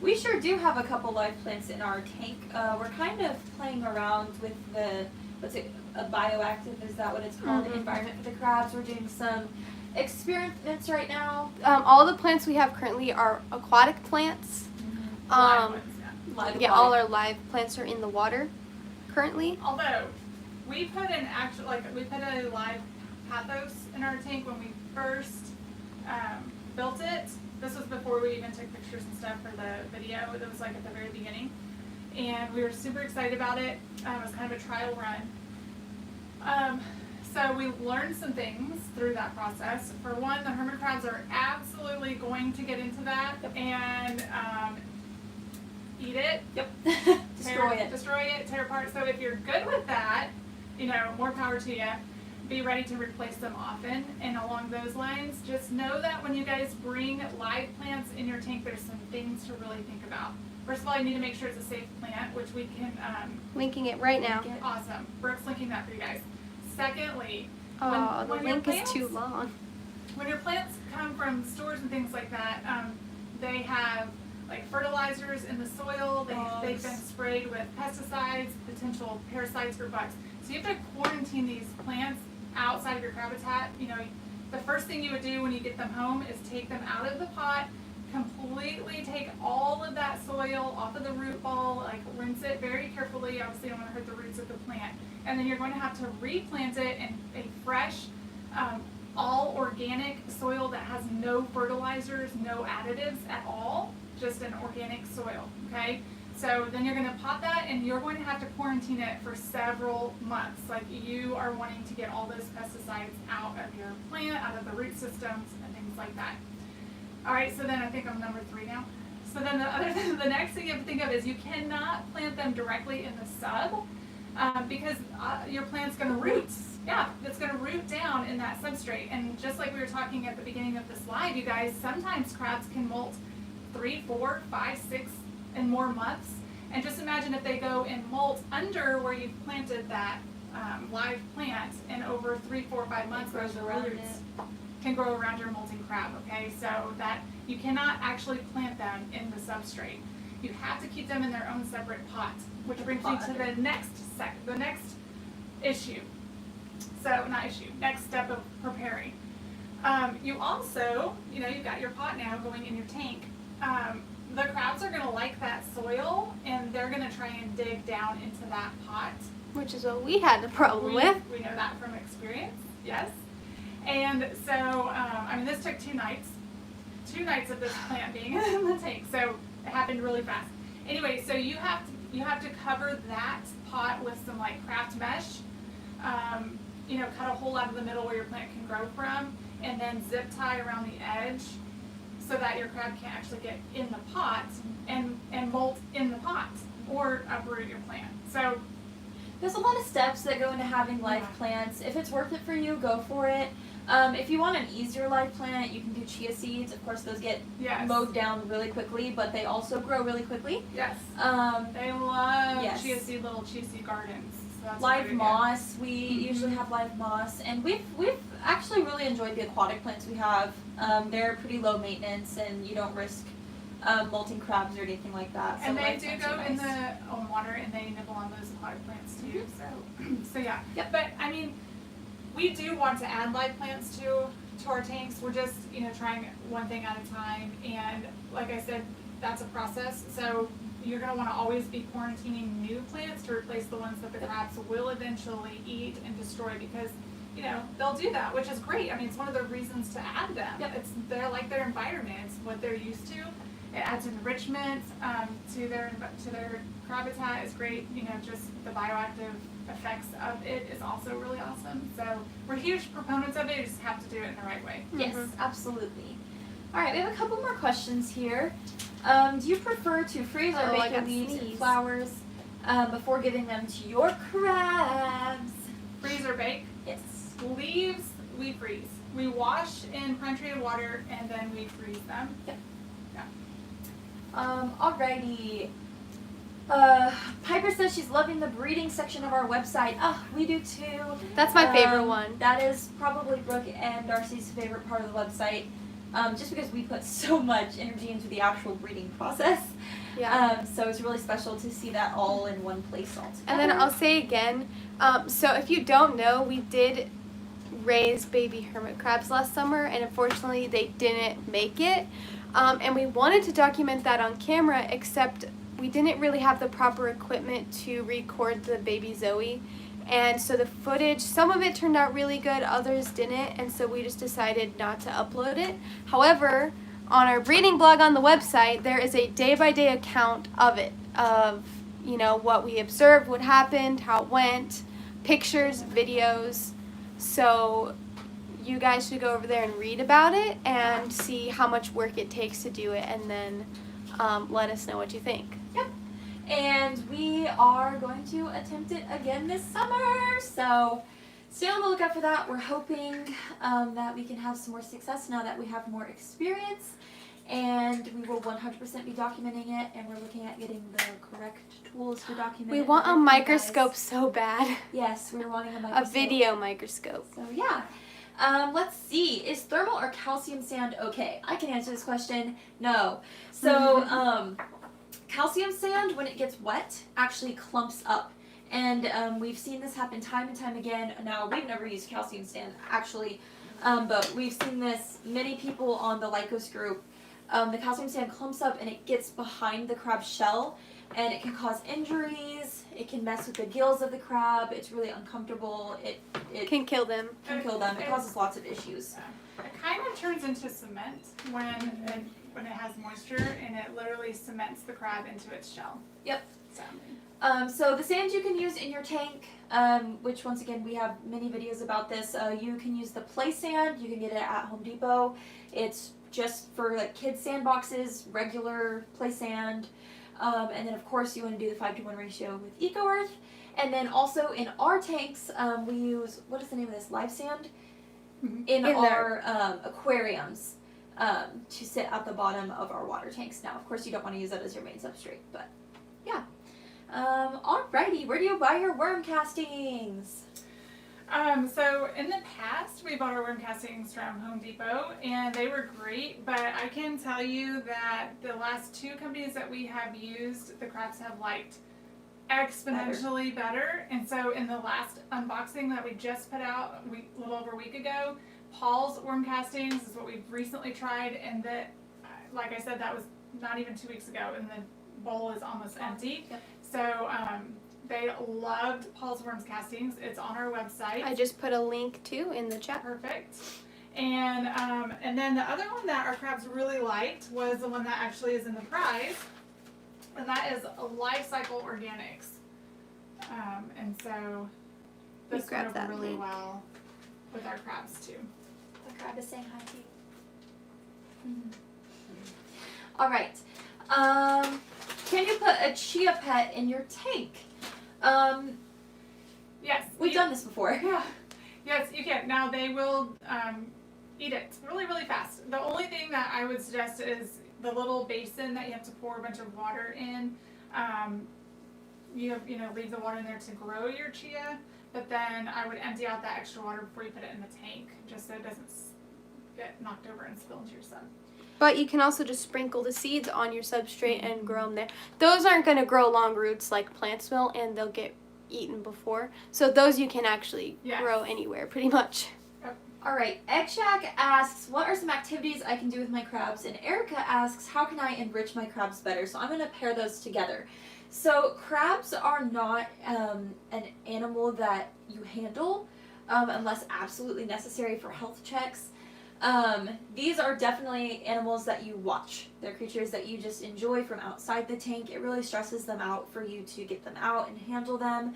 We sure do have a couple live plants in our tank. We're kind of playing around with a bioactive, is that what it's called, environment for the crabs. We're doing some experiments right now. All the plants we have currently are aquatic plants. Live ones, Live all our live plants are in the water currently. Although we put a live pathos in our tank when we first built it. This was before we even took pictures and stuff for the video. It was at the very beginning, and we were super excited about it. It was kind of a trial run. So we learned some things through that process. For one, the hermit crabs are absolutely going to get into that and eat it. Yep. Destroy it, tear apart. So if you're good with that, more power to you. Be ready to replace them often. And along those lines, just know that when you guys bring live plants in your tank, there's some things to really think about. First of all, you need to make sure it's a safe plant, which we can Linking it right now. Awesome. Brooke's linking that for you guys. Secondly, the link is too long. When your plants come from stores and things like that, they have fertilizers in the soil. They've been sprayed with pesticides, potential parasites or bugs. So you have to quarantine these plants outside of your crab habitat, you know, the first thing you would do when you get them home is take them out of the pot, completely take all of that soil off of the root ball, like rinse it very carefully. Obviously, you don't want to hurt the roots of the plant. And then you're going to have to replant it in a fresh, all organic soil that has no fertilizers, no additives at all, just an organic soil, okay? So then you're going to pot that, and you're going to have to quarantine it for several months. Like, you are wanting to get all those pesticides out of your plant, out of the root systems, and things like that. All right, so then I think I'm number 3 now. So then the next thing you have to think of is you cannot plant them directly in the sub because your plant's going to root. Yeah, it's going to root down in that substrate. And just like we were talking at the beginning of this live, you guys, sometimes crabs can molt 3, 4, 5, 6, and more months. And just imagine if they go and molt under where you've planted that live plant, and over 3, 4, 5 months, those roots can grow around your molting crab, okay? So that you cannot actually plant them in the substrate. You have to keep them in their own separate pot, which brings me to the next issue. So, next step of preparing. You also, you know, you've got your pot now going in your tank. The crabs are gonna like that soil, and they're gonna try and dig down into that pot. Which is what we had the problem with. We know that from experience, yes. And so, I mean, this took 2 nights. 2 nights of this plant being in the tank, so it happened really fast. Anyway, so you have to cover that pot with some like craft mesh. You know, cut a hole out of the middle where your plant can grow from, and then zip tie around the edge so that your crab can't actually get in the pot and molt in the pot or uproot your plant. So there's a lot of steps that go into having live plants. If it's worth it for you, go for it. If you want an easier live plant, you can do chia seeds. Of course, those get mowed down really quickly, but they also grow really quickly. Yes. They love little chia seed gardens. So live moss. We usually have live moss, and we've actually really enjoyed the aquatic plants we have. They're pretty low maintenance, and you don't risk molting crabs or anything like that. And they do go in the own water, and they nibble on those aquatic plants too. So yeah. Yep. But I mean, we do want to add live plants to our tanks. We're just, you know, trying one thing at a time, and like I said, that's a process. So you're going to want to always be quarantining new plants to replace the ones that the crabs will eventually eat and destroy, because, you know, they'll do that, which is great. I mean, it's one of the reasons to add them. Yep. They're like their environment. It's what they're used to. It adds enrichment to their crab habitat. Is great. You know, just the bioactive effects of it is also really awesome. So we're huge proponents of it. You just have to do it in the right way. Yes, absolutely. All right, we have a couple more questions here. Do you prefer to freeze or bake your leaves and flowers before giving them to your crabs? Freeze or bake? Yes. Leaves, we freeze. We wash in prime treated water, and then we freeze them. Yep. Yeah. Alrighty. Piper says she's loving the breeding section of our website. Oh, we do too. That's my favorite one. That is probably Brooke and Darcy's favorite part of the website. Just because we put so much energy into the actual breeding process. Yeah. So it's really special to see that all in one place all together. And then I'll say again, so if you don't know, we did raise baby hermit crabs last summer, and unfortunately they didn't make it. And we wanted to document that on camera, except we didn't really have the proper equipment to record the baby Zoe. And so the footage, some of it turned out really good, others didn't, and so we just decided not to upload it. However, on our breeding blog on the website, there is a day-by-day account of it, of, you know, what we observed, what happened, how it went, pictures, videos. So you guys should go over there and read about it and see how much work it takes to do it, and then let us know what you think. Yep. And we are going to attempt it again this summer, so stay on the lookout for that. We're hoping that we can have some more success now that we have more experience, and we will 100% be documenting it, and we're looking at getting the correct tools to document it. We want a microscope so bad. Yes, we're wanting a microscope. A video microscope. So yeah. Let's see. Is thermal or calcium sand okay? I can answer this question. No. So, calcium sand, when it gets wet, actually clumps up. And we've seen this happen time and time again. Now, we've never used calcium sand, actually, but we've seen this, many people on the Lycos group, the calcium sand clumps up and it gets behind the crab's shell, and it can cause injuries, it can mess with the gills of the crab, it's really uncomfortable, it Can kill them. can kill them, it causes lots of issues. It kind of turns into cement when it has moisture, and it literally cements the crab into its shell. Yep. So. So the sand you can use in your tank, which once again we have many videos about this. You can use the play sand. You can get it at Home Depot. It's just for like kids sandboxes, regular play sand. And then of course you want to do the 5-to-1 ratio with Eco Earth. And then also in our tanks, we use, what is the name of this? Live sand? In our aquariums to sit at the bottom of our water tanks. Now, of course, you don't want to use that as your main substrate, but yeah. Alrighty, where do you buy your worm castings? So in the past, we bought our worm castings from Home Depot, and they were great, but I can tell you that the last 2 companies that we have used, the crabs have liked exponentially better. And so in the last unboxing that we just put out a little over a week ago, Paul's worm castings is what we've recently tried, and that, like I said, that was not even 2 weeks ago, and the bowl is almost empty. Yep. So they loved Paul's worms castings. It's on our website. I just put a link too in the chat. Perfect. And then the other one that our crabs really liked was the one that actually is in the prize, and that is Life Cycle Organics. And so this went over really well with our crabs too. The crab is saying hi to you. All right. Can you put a chia pet in your tank? Yes. We've done this before. Yeah. Yes, you can. Now they will eat it really, really fast. The only thing that I would suggest is the little basin that you have to pour a bunch of water in. You leave the water in there to grow your chia, but then I would empty out that extra water before you put it in the tank, just so it doesn't get knocked over and spill into your sun. But you can also just sprinkle the seeds on your substrate and grow them there. Those aren't going to grow long roots like plants will, and they'll get eaten before. So those you can actually grow anywhere, pretty much. All right. Egg Shack asks, what are some activities I can do with my crabs? And Erica asks, how can I enrich my crabs better? So I'm going to pair those together. So crabs are not an animal that you handle unless absolutely necessary for health checks. These are definitely animals that you watch. They're creatures that you just enjoy from outside the tank. It really stresses them out for you to get them out and handle them.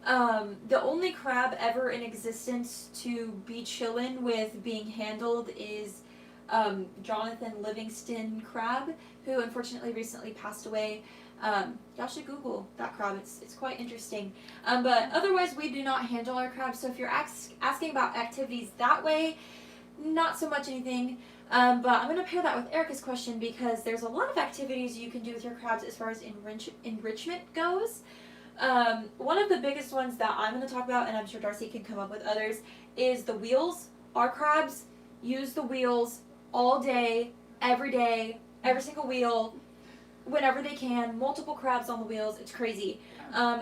The only crab ever in existence to be chillin' with being handled is Jonathan Livingston crab, who unfortunately recently passed away. Y'all should Google that crab. It's quite interesting. But otherwise, we do not handle our crabs. So if you're asking about activities that way, not so much anything. But I'm going to pair that with Erica's question because there's a lot of activities you can do with your crabs as far as enrichment goes. One of the biggest ones that I'm going to talk about, and I'm sure Darcy can come up with others, is the wheels. Our crabs use the wheels all day, every single wheel, whenever they can. Multiple crabs on the wheels. It's crazy.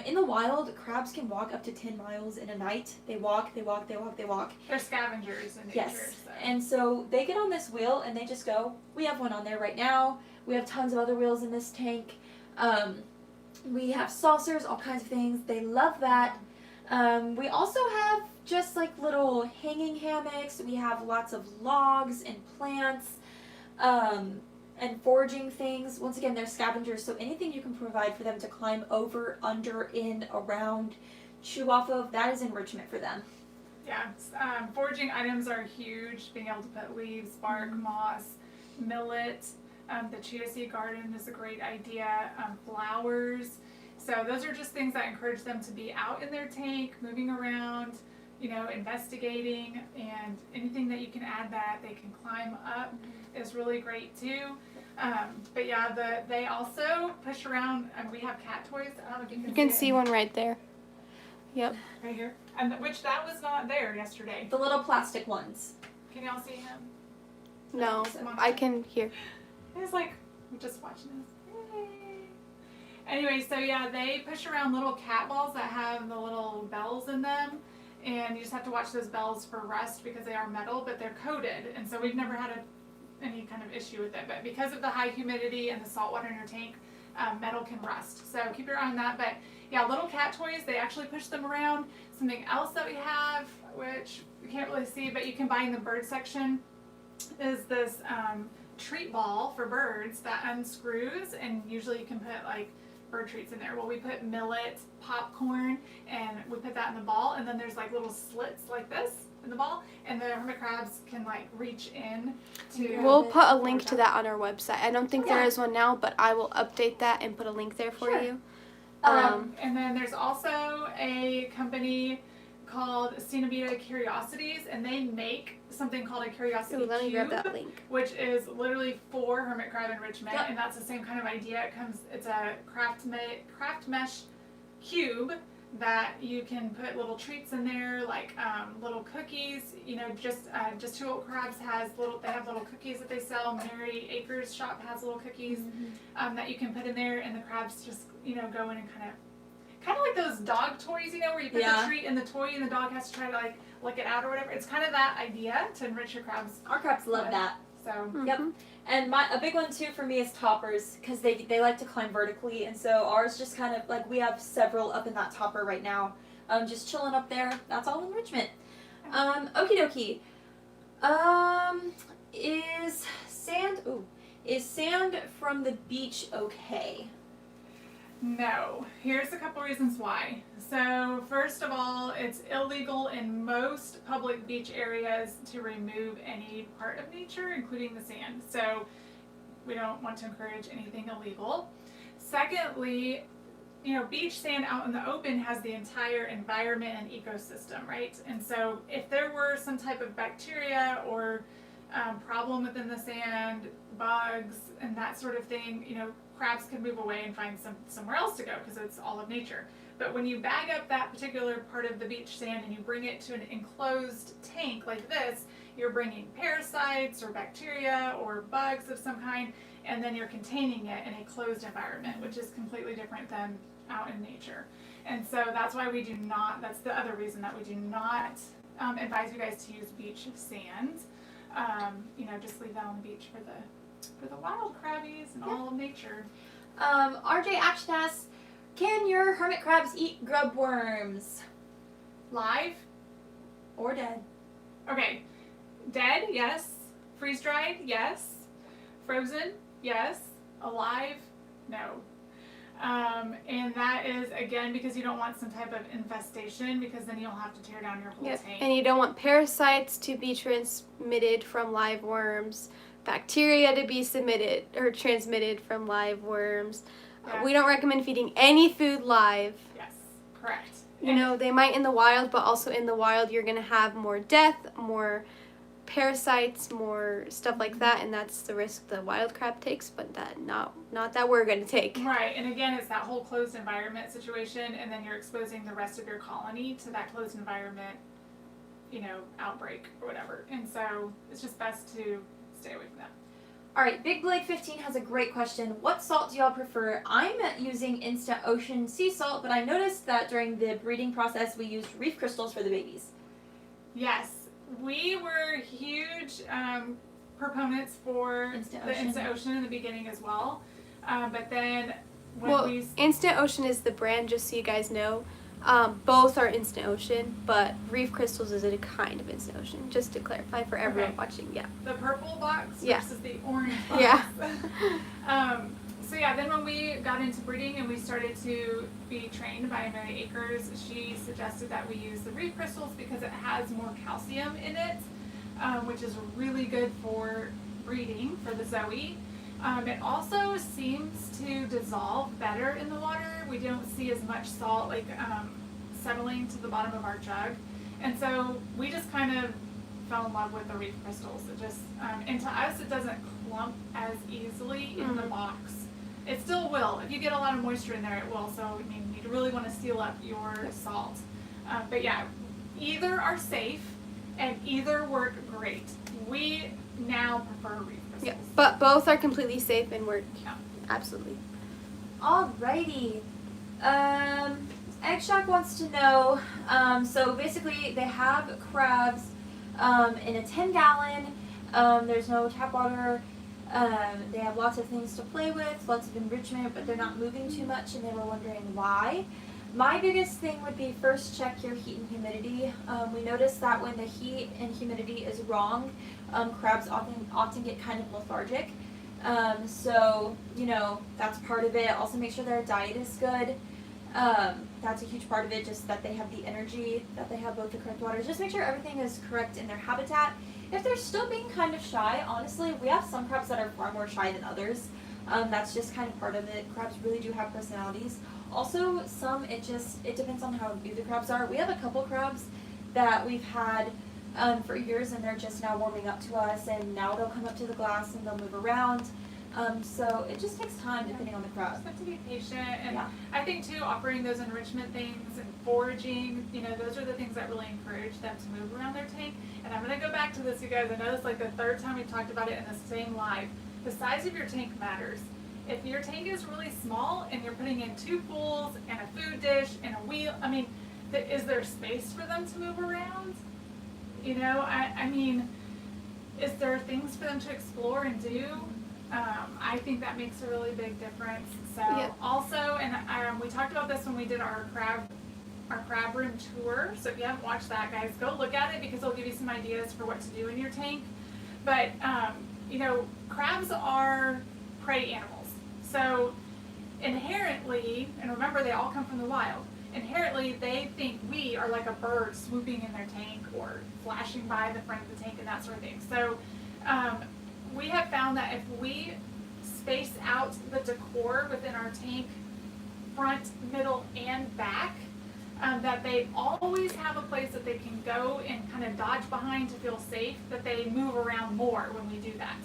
In the wild, crabs can walk up to 10 miles in a night. They walk. They're scavengers in nature. Yes. So. And so they get on this wheel and they just go. We have one on there right now. We have tons of other wheels in this tank. We have saucers, all kinds of things. They love that. We also have just like little hanging hammocks. We have lots of logs and plants and foraging things. Once again, they're scavengers, so anything you can provide for them to climb over, under, in, around, chew off of, that is enrichment for them. Yeah, foraging items are huge. Being able to put leaves, bark, moss, millet. The chia seed garden is a great idea. Flowers. So those are just things that encourage them to be out in their tank, moving around, investigating, and anything that you can add that they can climb up is really great too. But yeah, they also push around. We have cat toys. I don't know if you can see one right there. Yep. Right here. And which that was not there yesterday. The little plastic ones. Can y'all see him? No, I can hear. It's like, I'm just watching this. Yay. Anyway, so yeah, they push around little cat balls that have the little bells in them, and you just have to watch those bells for rust because they are metal, but they're coated, and so we've never had any kind of issue with it. But because of the high humidity and the salt water in your tank, metal can rust. So keep your eye on that. But yeah, little cat toys, they actually push them around. Something else that we have, which you can't really see, but you can buy in the bird section, is this treat ball for birds that unscrews, and usually you can put like bird treats in there. Well, we put millet, popcorn, and we put that in the ball, and then there's like little slits like this in the ball, and the hermit crabs can like reach in to. We'll put a link to that on our website. I don't think there Yeah. is one now, but I will update that and put a link there for Sure. you. And then there's also a company called Cinnabita Curiosities, and they make something called a curiosity Ooh, let me grab cube, that link. which is literally for hermit crab enrichment, Yep. and that's the same kind of idea. It's a craft mesh cube that you can put little treats in there, like little cookies. You know, just Two Old Crabs they have little cookies that they sell. Mary Acres shop has little cookies that you can put in there, and the crabs just go in and kind of like those dog toys, where you put Yeah. the treat in the toy and the dog has to try to like lick it out or whatever. It's kind of that idea to enrich your crabs. Our crabs love that. So Yep. And a big one too for me is toppers, because they like to climb vertically, and so ours just kind of like, we have several up in that topper right now, just chilling up there. That's all enrichment. Okie dokie. Is sand from the beach okay? no, here's a couple reasons why. So first of all, it's illegal in most public beach areas to remove any part of nature, including the sand. So we don't want to encourage anything illegal. Secondly, beach sand out in the open has the entire environment and ecosystem, right? And so if there were some type of bacteria or problem within the sand, bugs, and that sort of thing, crabs could move away and find somewhere else to go because it's all of nature. But when you bag up that particular part of the beach sand and you bring it to an enclosed tank like this, you're bringing parasites or bacteria or bugs of some kind, and then you're containing it in a closed environment, which is completely different than out in nature. And so that's why that's the other reason that we do not advise you guys to use beach sand. Just leave that on the beach for the wild crabbies and all of nature. RJ actually asks, can your hermit crabs eat grub worms? Live? Or dead? Okay. Dead, yes. Freeze dried, yes. Frozen, yes. Alive, no. And that is, again, because you don't want some type of infestation, because then you'll have to tear down your whole tank. And you don't want parasites to be transmitted from live worms, bacteria to be transmitted from live worms. Yeah. We don't recommend feeding any food live. Yes, correct. They might in the wild, but also in the wild you're going to have more death, more parasites, more stuff like that, and that's the risk the wild crab takes, but not that we're going to take. Right, and again, it's that whole closed environment situation, and then you're exposing the rest of your colony to that closed environment, outbreak or whatever. And so it's just best to stay away from that. Alright, Big Blade 15 has a great question. What salt do y'all prefer? I'm using Instant Ocean sea salt, but I noticed that during the breeding process we used reef crystals for the babies. Yes, we were huge proponents for Instant the Ocean. Instant Ocean in the beginning as well. But then Instant Ocean is the brand, just so you guys know. Both are Instant Ocean, but Reef Crystals is a kind of Instant Ocean, just to clarify for everyone watching. Yeah. the purple box Yeah. versus the orange box. Yeah. So then when we got into breeding and we started to be trained by Mary Acres, she suggested that we use the reef crystals because it has more calcium in it, which is really good for breeding for the Zoe. It also seems to dissolve better in the water. We don't see as much salt settling to the bottom of our jug. And so we just kind of fell in love with the reef crystals. It just, and to us it doesn't clump as easily in the box. It still will. If you get a lot of moisture in there, it will. So, you really want to seal up your salt. But yeah, either are safe and either work great. We now prefer reef crystals. Yeah, but both are completely safe and work. Yeah. Absolutely. Alrighty. Egg Shack wants to know, so basically they have crabs in a 10-gallon. There's no tap water. They have lots of things to play with, lots of enrichment, but they're not moving too much, and they were wondering why. My biggest thing would be first check your heat and humidity. We noticed that when the heat and humidity is wrong, crabs often get kind of lethargic. So, you know, that's part of it. Also make sure their diet is good. That's a huge part of it, just that they have the energy, that they have both the correct waters. Just make sure everything is correct in their habitat. If they're still being kind of shy, honestly, we have some crabs that are far more shy than others. That's just kind of part of it. Crabs really do have personalities. Also, some, it depends on how new the crabs are. We have a couple crabs that we've had for years, and they're just now warming up to us, and now they'll come up to the glass and they'll move around. So it just takes time depending on the crab. Just have to be patient, and Yeah. I think too, offering those enrichment things and foraging, you know, those are the things that really encourage them to move around their tank. And I'm gonna go back to this, you guys. I know it's like the third time we've talked about it in the same live. The size of your tank matters. If your tank is really small and you're putting in 2 pools and a food dish and a wheel, I mean, is there space for them to move around? You know, I mean, is there things for them to explore and do? I think that makes a really big difference. So Yep. also, and we talked about this when we did our crab room tour. So if you haven't watched that, guys, go look at it because it'll give you some ideas for what to do in your tank. But you know, crabs are prey animals. So inherently, and remember they all come from the wild, inherently they think we are like a bird swooping in their tank or flashing by the front of the tank and that sort of thing. So we have found that if we space out the decor within our tank, front, middle, and back, that they always have a place that they can go and kind of dodge behind to feel safe, that they move around more when we do that.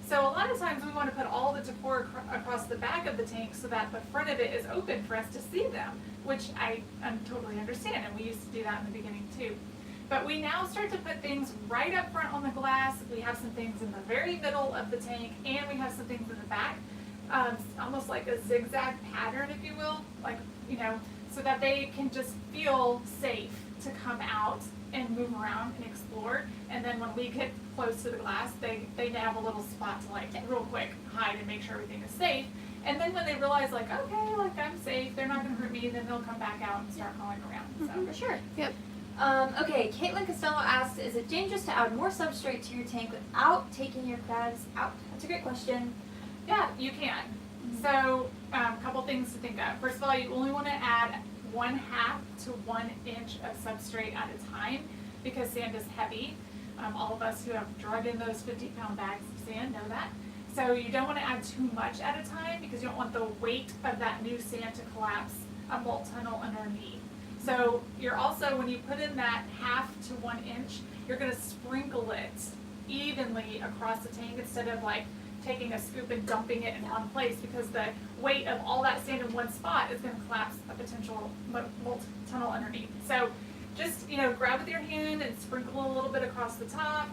So a lot of times we want to put all the decor across the back of the tank so that the front of it is open for us to see them, which I totally understand, and we used to do that in the beginning too. But we now start to put things right up front on the glass. We have some things in the very middle of the tank, and we have some things in the back, almost like a zigzag pattern, if you will, like, you know, so that they can just feel safe to come out and move around and explore. And then when we get close to the glass, they have a little spot to like real quick hide and make sure everything is safe. And then when they realize like, okay, like I'm safe, they're not gonna hurt me, then they'll come back out and start crawling around. So For sure. Yep. Okay, Caitlin Costello asks, is it dangerous to add more substrate to your tank without taking your crabs out? That's a great question. yeah, you can. So a couple things to think of. First of all, you only want to add 1/2 to 1 inch of substrate at a time because sand is heavy. All of us who have drug in those 50-pound bags of sand know that. So you don't want to add too much at a time because you don't want the weight of that new sand to collapse a molt tunnel underneath. So you're also, when you put in that 1/2 to 1 inch, you're going to sprinkle it evenly across the tank instead of like taking a scoop and dumping it in one place, because the weight of all that sand in one spot is going to collapse a potential molt tunnel underneath. So just, you know, grab with your hand and sprinkle a little bit across the top.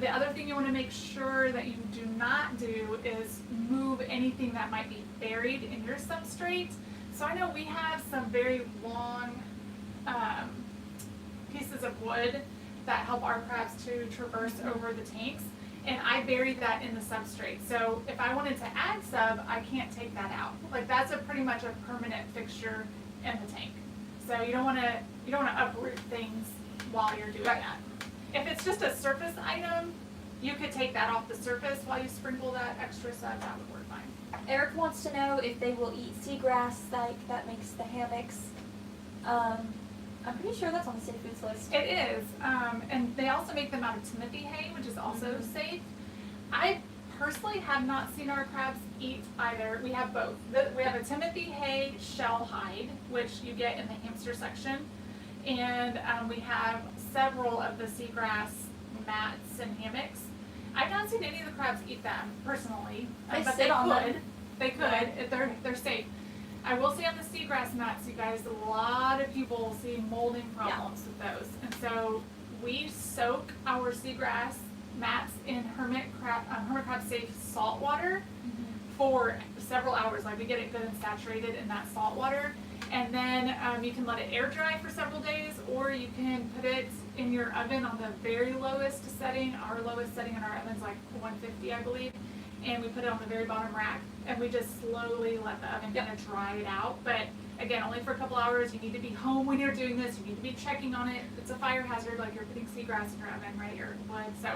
The other thing you want to make sure that you do not do is move anything that might be buried in your substrate. So I know we have some very long pieces of wood that help our crabs to traverse over the tanks, and I buried that in the substrate. So if I wanted to add sub, I can't take that out. Like that's pretty much a permanent fixture in the tank. So you don't want to uproot things while you're doing that. If it's just a surface item, you could take that off the surface while you sprinkle that extra sub. That would work fine. Eric wants to know if they will eat seagrass, like that makes the hammocks. I'm pretty sure that's on the safe foods list. It is, and they also make them out of Timothy hay, which is also safe. I personally have not seen our crabs eat either. We have both. We have a Timothy hay shell hide, which you get in the hamster section, and we have several of the seagrass mats and hammocks. I've not seen any of the crabs eat them personally, They but sit they on could. them. They could. They're safe. I will say on the seagrass mats, you guys, a lot of people see molding problems with those. And so we soak our seagrass mats in Hermit Crab Safe salt water for several hours. Like we get it good and saturated in that salt water. And then you can let it air dry for several days, or you can put it in your oven on the very lowest setting. Our lowest setting in our oven is like 150, I believe. And we put it on the very bottom rack, and we just slowly let the oven kind of dry it out. But again, only for a couple hours. You need to be home when you're doing this. You need to be checking on it. It's a fire hazard, like you're putting seagrass in your oven, right, or wood. So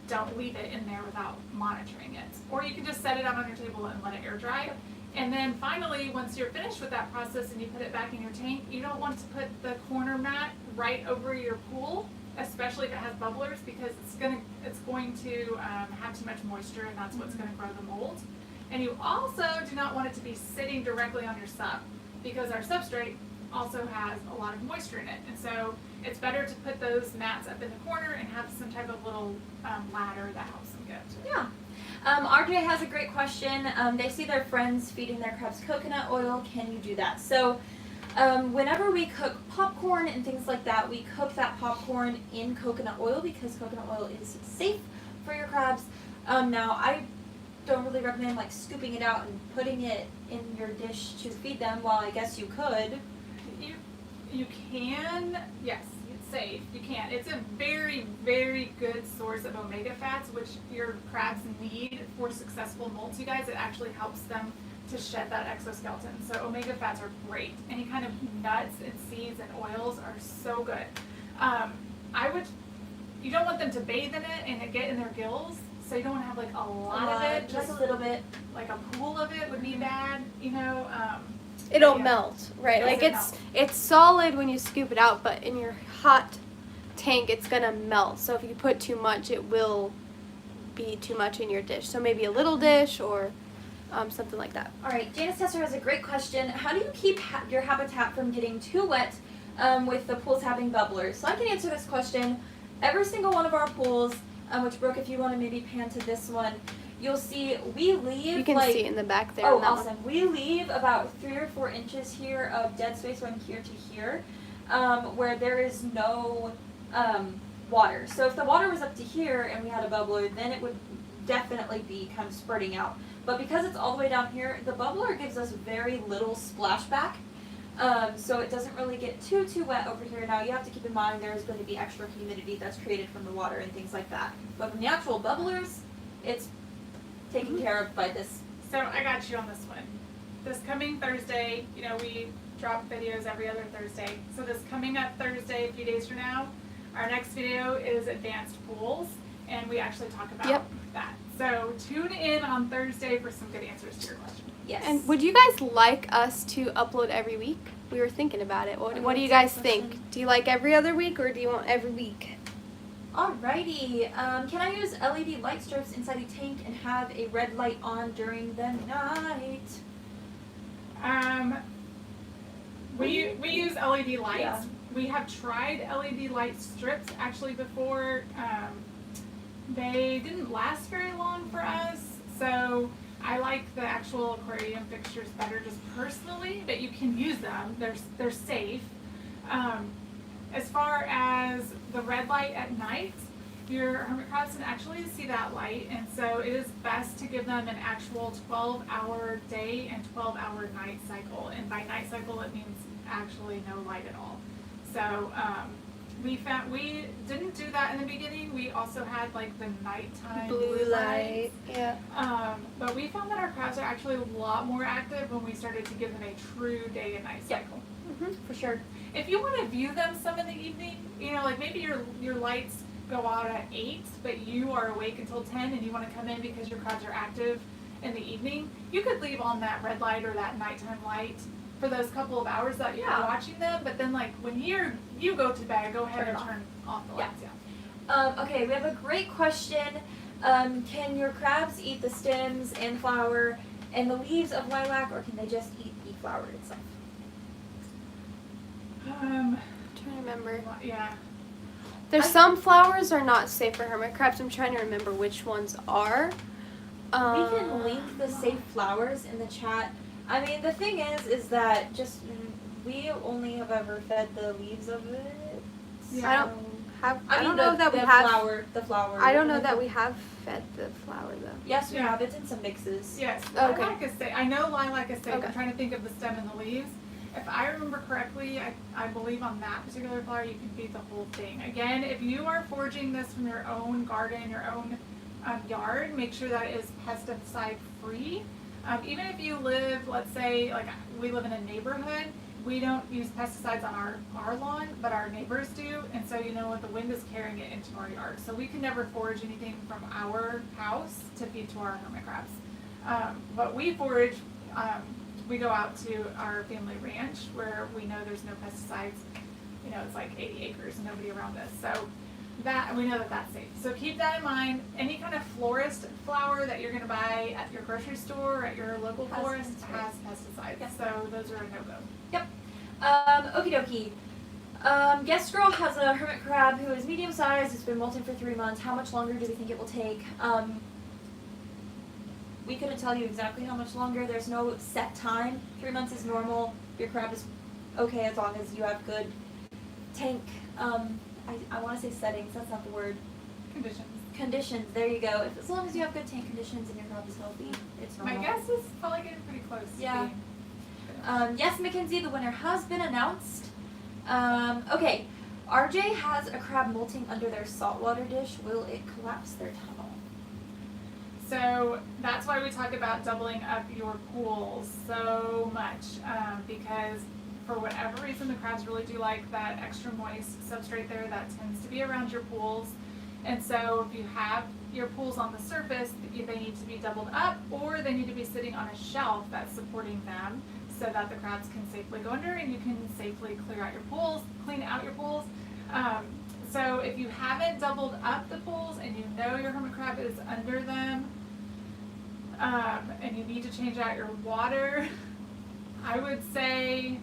don't leave it in there without monitoring it. Or you can just set it out on your table and let it air dry. And then finally, once you're finished with that process and you put it back in your tank, you don't want to put the corner mat right over your pool, especially if it has bubblers, because it's going to have too much moisture, and that's what's going to grow the mold. And you also do not want it to be sitting directly on your sub, because our substrate also has a lot of moisture in it. And so it's better to put those mats up in the corner and have some type of little ladder that helps them get to it. Yeah. RJ has a great question. They see their friends feeding their crabs coconut oil. Can you do that? So whenever we cook popcorn and things like that, we cook that popcorn in coconut oil because coconut oil is safe for your crabs. Now, I don't really recommend like scooping it out and putting it in your dish to feed them. While I guess you could. You can, yes, it's safe. You can. It's a very, very good source of omega fats, which your crabs need for successful molts. You guys, it actually helps them to shed that exoskeleton. So omega fats are great. Any kind of nuts and seeds and oils are so good. You don't want them to bathe in it and it get in their gills. So you don't want to have like a lot of it. Just a little bit. Like a pool of it would be bad, you know. It'll melt, right? Yes, Like it's solid when you scoop it out, but in your hot tank it's gonna melt. So if you put too much, it will be too much in your dish. So maybe a little dish or something like that. All right, Janice Tesser has a great question. How do you keep your habitat from getting too wet with the pools having bubblers? So I can answer this question. Every single one of our pools, which Brooke, if you want to maybe pan to this one, you'll see we leave. You can like, see in the back there. Oh, on that awesome. one. We leave about 3 or 4 inches here of dead space from here to here where there is no water. So if the water was up to here and we had a bubbler, then it would definitely be kind of spurting out. But because it's all the way down here, the bubbler gives us very little splashback. So it doesn't really get too wet over here. Now you have to keep in mind there's going to be extra humidity that's created from the water and things like that. But from the actual bubblers, it's taken care of by this. So I got you on this one. This coming Thursday, you know, we drop videos every other Thursday. So this coming up Thursday, a few days from now, our next video is advanced pools, and we actually talk about that. So tune in on Thursday for some good answers to your question. Yes. And would you guys like us to upload every week? We were thinking about it. What do you guys think? Do you like every other week or do you want every week? Alrighty, can I use LED light strips inside a tank and have a red light on during the night? We use LED lights. Yeah. We have tried LED light strips actually before. They didn't last very long for us, so I like the actual aquarium fixtures better just personally, but you can use them. They're safe. As far as the red light at night, your hermit crabs can actually see that light, and so it is best to give them an actual 12-hour day and 12-hour night cycle. And by night cycle, it means actually no light at all. So we didn't do that in the beginning. We also had like the nighttime blue light. Yeah. But we found that our crabs are actually a lot more active when we started to give them a true day and night cycle. Mm-hmm, for sure. If you want to view them some in the evening, you know, like maybe your lights go out at 8, but you are awake until 10 and you want to come in because your crabs are active in the evening, you could leave on that red light or that nighttime light for those couple of hours that you're watching them, but then like when you go to bed, go ahead and turn off the lights. Okay, we have a great question. Can your crabs eat the stems and flower and the leaves of lilac, or can they just eat the flower itself? I'm trying to remember. Yeah. There's some flowers are not safe for hermit crabs. I'm trying to remember which ones are. We can link the safe flowers in the chat. I mean, the thing is that just we only have ever fed the leaves of it. Yeah. have. I mean, don't know that we have. The flour. I don't know that we have fed the flour though. Yes, we Yeah. have. It's in some mixes. Yes, Okay. lilac is safe. I know lilac is safe. Okay. I'm trying to think of the stem and the leaves. If I remember correctly, I believe on that particular flower you can feed the whole thing. Again, if you are foraging this from your own garden, your own yard, make sure that it is pesticide free. Even if you live, let's say, like we live in a neighborhood, we don't use pesticides on our lawn, but our neighbors do, and so the wind is carrying it into our yard. So we can never forage anything from our house to feed to our hermit crabs. But we forage, we go out to our family ranch where we know there's no pesticides. It's like 80 acres and nobody around us. So that we know that that's safe. So keep that in mind. Any kind of florist flower that you're going to buy at your grocery store or at your local florist has pesticides. Yep. So those are a no-go. Yep. Okie dokie. Guest girl has a hermit crab who is medium sized. It's been molting for 3 months. How much longer do we think it will take? We couldn't tell you exactly how much longer. There's no set time. 3 months is normal. Your crab is okay as long as you have good tank. I want to say settings. That's not the word. Conditions. There you go. As long as you have good tank conditions and your crab is healthy, it's normal. My guess is probably getting pretty close. Yeah. Yes, Mackenzie, the winner has been announced. Okay, RJ has a crab molting under their saltwater dish. Will it collapse their tunnel? So that's why we talk about doubling up your pools so much, because for whatever reason the crabs really do like that extra moist substrate there that tends to be around your pools. And so if you have your pools on the surface, they need to be doubled up, or they need to be sitting on a shelf that's supporting them so that the crabs can safely go under and you can safely clean out your pools. So if you haven't doubled up the pools and you know your hermit crab is under them, and you need to change out your water, I would say,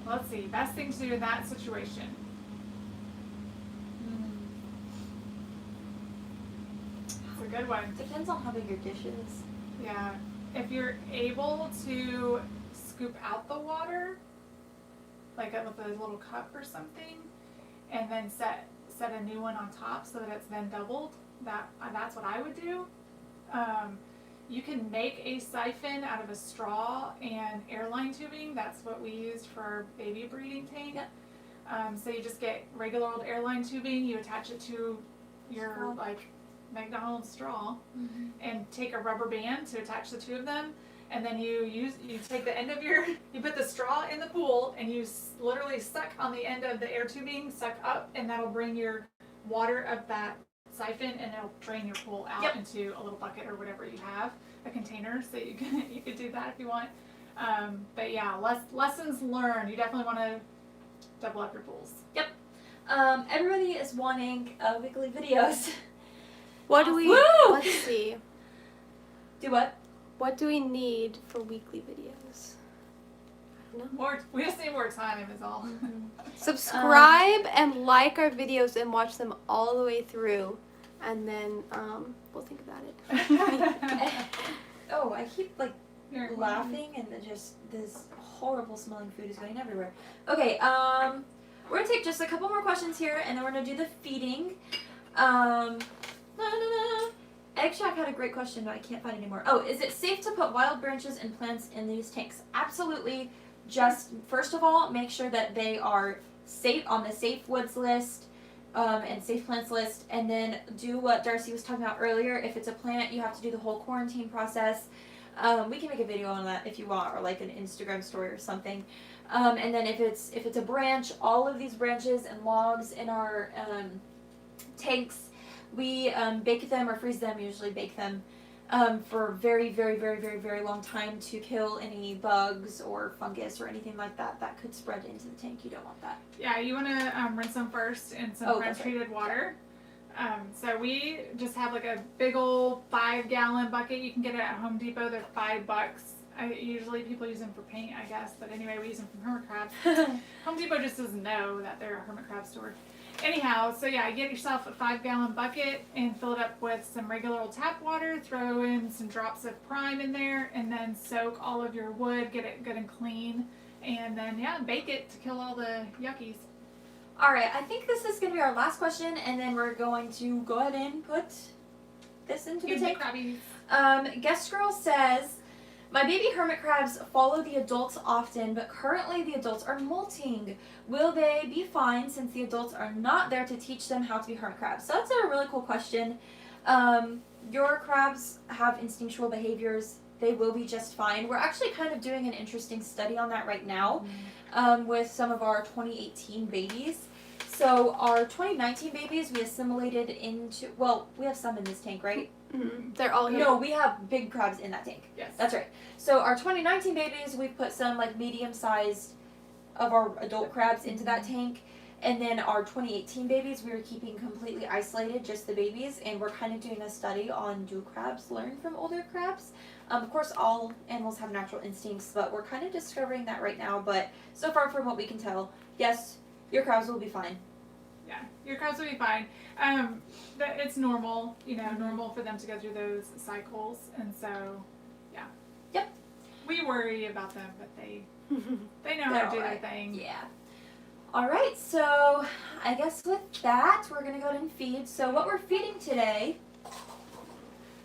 let's see, best thing to do in that situation. It's a good one. Depends on how big your dish is. Yeah. If you're able to scoop out the water, like with a little cup or something, and then set a new one on top so that it's then doubled, that's what I would do. You can make a siphon out of a straw and airline tubing. That's what we used for our baby breeding tank. Yep. So you just get regular old airline tubing, you attach it to your McDonald's straw, and take a rubber band to attach the two of them, and then you take the end of you put the straw in the pool and you literally suck on the end of the air tubing, suck up, and that'll bring your water up that siphon and it'll drain your pool out into a little bucket or whatever you have, a container, so you could do that if you want. But yeah, lessons learned. You definitely want to double up your pools. Yep. Everybody is wanting weekly videos. What do we? Woo! Let's see. Do what? What do we need for weekly videos? I don't know. We just need more time is all. Subscribe and like our videos and watch them all the way through, and then we'll think about it. Oh, I keep laughing and then just this horrible smelling food is going everywhere. Okay, we're gonna take just a couple more questions here and then we're gonna do the feeding. Egg Shack had a great question, but I can't find it anymore. Oh, is it safe to put wild branches and plants in these tanks? Absolutely. Just, first of all, make sure that they are safe on the safe woods list and safe plants list, and then do what Darcy was talking about earlier. If it's a plant, you have to do the whole quarantine process. We can make a video on that if you want, or like an Instagram story or something. And then if it's a branch, all of these branches and logs in our tanks, we bake them or freeze them, usually bake them, for a very, very, very, very, very long time to kill any bugs or fungus or anything like that that could spread into the tank. You don't want that. Yeah, you want to rinse them first in some treated water. So we just have like a big old 5-gallon bucket. You can get it at Home Depot. They're $5. Usually people use them for paint, I guess, but anyway, we use them from hermit crabs. Home Depot just doesn't know that they're a hermit crab store. Anyhow, so yeah, get yourself a 5-gallon bucket and fill it up with some regular old tap water, throw in some drops of prime in there, and then soak all of your wood, get it good and clean, and then bake it to kill all the yuckies. All right, I think this is going to be our last question, and then we're going to go ahead and put this into the tank. Guest Girl says, my baby hermit crabs follow the adults often, but currently the adults are molting. Will they be fine since the adults are not there to teach them how to be hermit crabs? So that's a really cool question. Your crabs have instinctual behaviors. They will be just fine. We're actually kind of doing an interesting study on that right now with some of our 2018 babies. So our 2019 babies we assimilated into, well, we have some in this tank, right? Mm-hmm. They're all here. No, we have big crabs in that tank. Yes. That's right. So our 2019 babies, we put some like medium-sized of our adult crabs into that tank. And then our 2018 babies, we were keeping completely isolated, just the babies. And we're kind of doing a study on, do crabs learn from older crabs? Of course, all animals have natural instincts, but we're kind of discovering that right now. But so far from what we can tell, yes, your crabs will be fine. Yeah, your crabs will be fine. It's normal, normal for them to go through those cycles, and so, yeah. Yep. We worry about them, but they know how to do their thing. Yeah. All right, so I guess with that, we're gonna go ahead and feed. So what we're feeding today.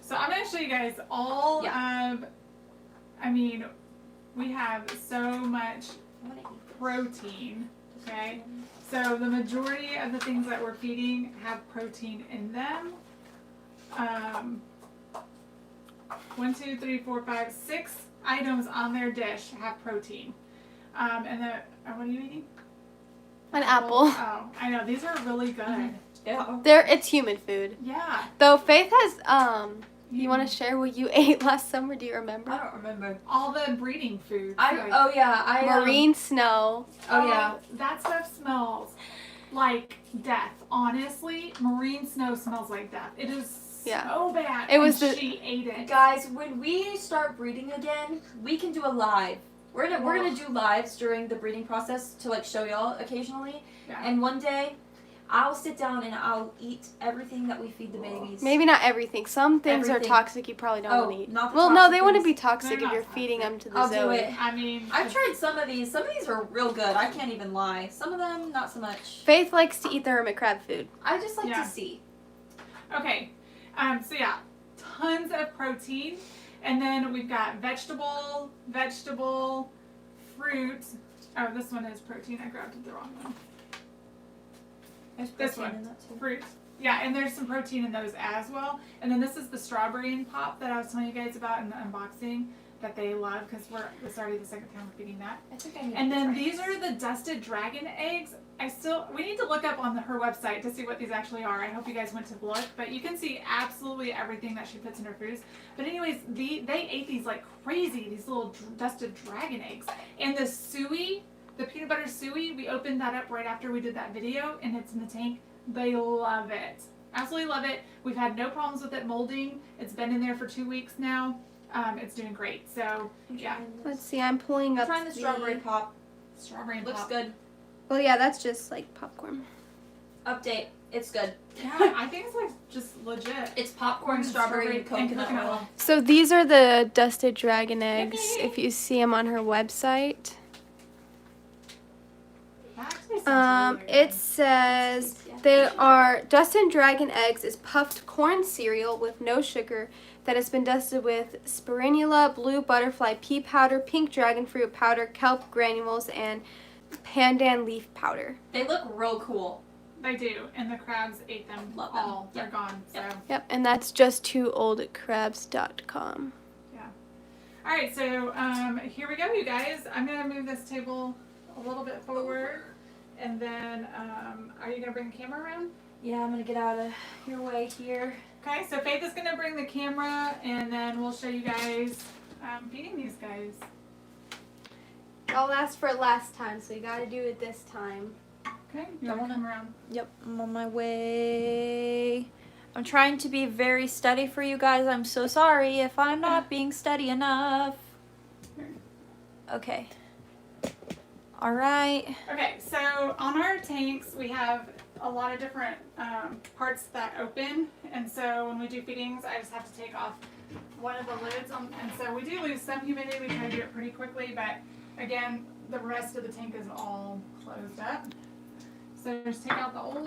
So I'm gonna show you guys all of. We have so much protein. Okay. So the majority of the things that we're feeding have protein in them. 1, 2, 3, 4, 5, 6 items on their dish have protein. And what are you eating? An apple. Oh, I know. These are really good. Yeah. It's human food. Yeah. Though Faith has you want to share what you ate last summer? Do you remember? I don't remember. All the breeding food. Marine snow. That stuff smells like death. Honestly, marine snow smells like death. It is so bad. She ate it. Guys, when we start breeding again, we can do a live. We're gonna do lives during the breeding process to like show y'all occasionally. Yeah. And one day, I'll sit down and I'll eat everything that we feed the babies. Maybe not everything. Some things are toxic you probably don't want to eat. Not the well, no, they wouldn't be They're toxic if you're feeding them to the I'll zoo. do it. I've tried some of these. Some of these are real good. I can't even lie. Some of them, not so much. Faith likes to eat the hermit crab food. I just like to see. Okay. Tons of protein. And then we've got vegetable, fruit. Oh, this one is protein. I grabbed the wrong one. This one, fruit. Yeah, and there's some protein in those as well. And then this is the strawberry and pop that I was telling you guys about in the unboxing that they love because it's already the second time we're feeding that. And then these are the dusted dragon eggs. We need to look up on her website to see what these actually are. I hope you guys went to look, but you can see absolutely everything that she puts in her foods. But anyways, they ate these like crazy, these little dusted dragon eggs. And the suey, the peanut butter suey, we opened that up right after we did that video, and it's in the tank. They love it. Absolutely love it. We've had no problems with it molding. It's been in there for 2 weeks now. It's doing great. So, yeah. Let's see, I'm pulling up trying the strawberry pop. Strawberry looks pop. good. Well, yeah, that's just like popcorn. Update. It's good. Yeah, I think it's like just legit. It's popcorn, strawberry, and coconut oil. So these are the dusted dragon eggs. If you see them on her website. It says they are dusted dragon eggs is puffed corn cereal with no sugar that has been dusted with spironula, blue butterfly pea powder, pink dragon fruit powder, kelp granules, and pandan leaf powder. They look real cool. They do, and the crabs ate them all. They're gone. So. Yep, and that's just 2oldcrabs.com. Yeah. All right, so here we go, you guys. I'm gonna move this table a little bit forward. And then, are you going to bring the camera around? Yeah, I'm going to get out of your way here. Okay, so Faith is going to bring the camera, and then we'll show you guys feeding these guys. I'll ask for it last time, so you got to do it this time. Okay, you want to come around? Yep, I'm on my way. I'm trying to be very steady for you guys. I'm so sorry if I'm not being steady enough. Okay. All right. Okay, so on our tanks, we have a lot of different parts that open. And so when we do feedings, I just have to take off one of the lids. And so we do lose some humidity. We try to do it pretty quickly. But again, the rest of the tank is all closed up. So just take out the old,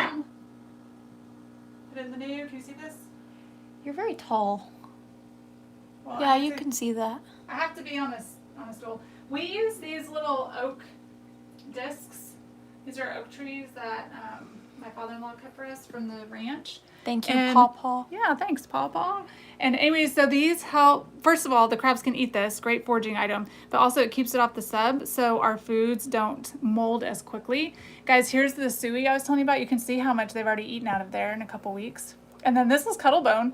put in the new. Can you see this? You're very tall. Well, Yeah, I have you to- can see that. I have to be on a stool. We use these little oak discs. These are oak trees that my father-in-law cut for us from the ranch. Thank you, And- Paw Paw. Yeah, thanks, Paw. And anyways, so these help. First of all, the crabs can eat this, great foraging item, but also it keeps it off the sub, so our foods don't mold as quickly. Guys, here's the suey I was telling you about. You can see how much they've already eaten out of there in a couple weeks. And then this is cuttlebone.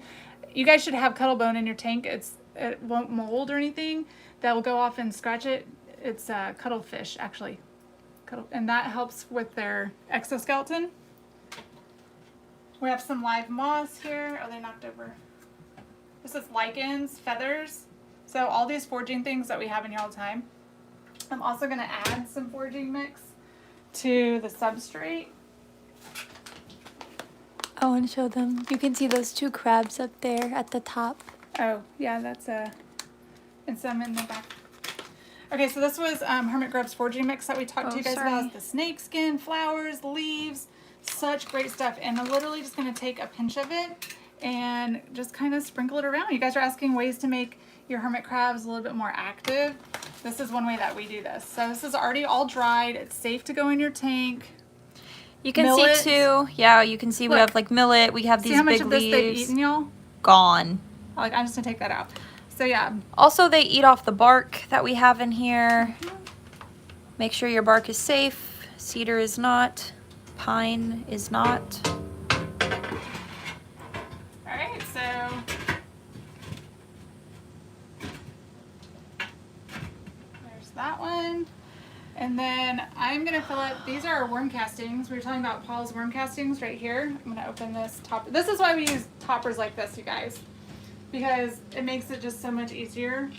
You guys should have cuttlebone in your tank. It won't mold or anything. That will go off and scratch it. It's cuttlefish, actually. And that helps with their exoskeleton. We have some live moss here. Oh, they knocked over. This is lichens, feathers. So all these foraging things that we have in here all the time. I'm also going to add some foraging mix to the substrate. I want to show them. You can see those 2 crabs up there at the top. Oh, yeah, that's and some in the back. Okay, so this was Hermit Grub's foraging mix that we talked to you guys about. The snake skin, flowers, leaves, such great stuff. And I'm literally just going to take a pinch of it and just kind of sprinkle it around. You guys are asking ways to make your hermit crabs a little bit more active. This is one way that we do this. So this is already all dried. It's safe to go in your tank. You can Millet. see too. Yeah, you can see we Look. have like millet. We have See these how much big of this they've leaves. eaten, y'all? Gone. Like, I'm just going to take that out. So yeah. Also, they eat off the bark that we have in here. Make sure your bark is safe. Cedar is not. Pine is not. Alright, so there's that one. And then I'm going to fill up, these are our worm castings. We were talking about Paul's worm castings right here. I'm going to open this top. This is why we use toppers like this, you guys. Because it makes it just so much easier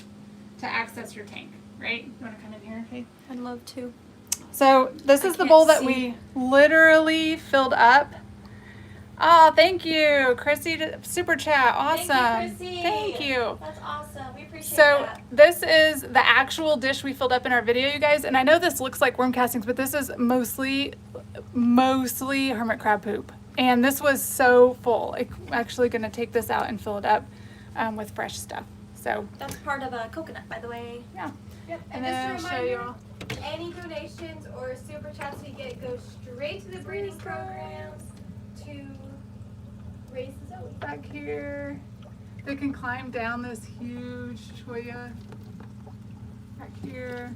to access your tank, right? You want to come in here, Faith? I'd love to. So this is the can't bowl that see. we literally filled up. Oh, thank you, Chrissy. Super chat. Awesome. Thank you. That's awesome. We appreciate So this is the actual dish we filled up in our video, you guys. And I know this looks like worm castings, but this is mostly hermit crab poop. And this was so full. I'm actually going to take this out and fill it up with fresh stuff. So That's part of a coconut, by the way. yeah. Yep. And And then just I'll a show you reminder, all. any donations or super chats we get go straight to the breeding programs to raise the Zoe. Back here. They can climb down this huge cholla. Back here.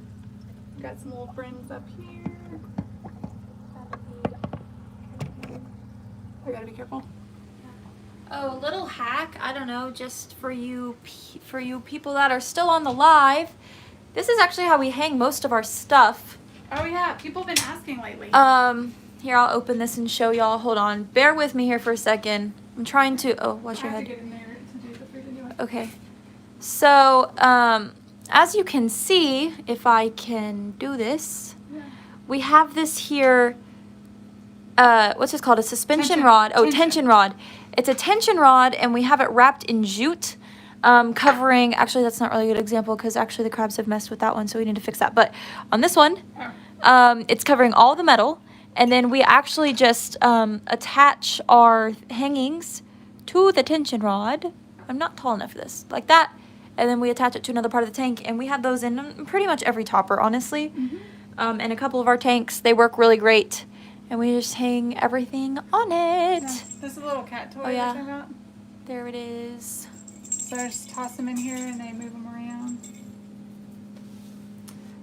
We got some little friends up here. I gotta be careful. Oh, little hack. I don't know, just for you people that are still on the live. This is actually how we hang most of our stuff. Oh yeah, people have been asking lately. Here, I'll open this and show y'all. Hold on. Bear with me here for a second. I'm trying to, oh, watch I your have head. to get in there to do the food anyway. Okay. So, as you can see, if I can do this, Yeah. we have this here, what's this called? A suspension Tension. rod. Oh, Tension. tension rod. It's a tension rod, and we have it wrapped in jute, covering, actually, that's not really a good example, because actually the crabs have messed with that one, so we need to fix that. But on this one, it's covering all the metal, and then we actually just attach our hangings to the tension rod. I'm not tall enough for this. Like that. And then we attach it to another part of the tank. And we have those in pretty much every topper, honestly. Mm-hmm. And a couple of our tanks. They work really great. And we just hang everything on it. Yeah. This is a little cat toy Oh, yeah. we're talking about. There it is. So I just toss them in here and they move them around.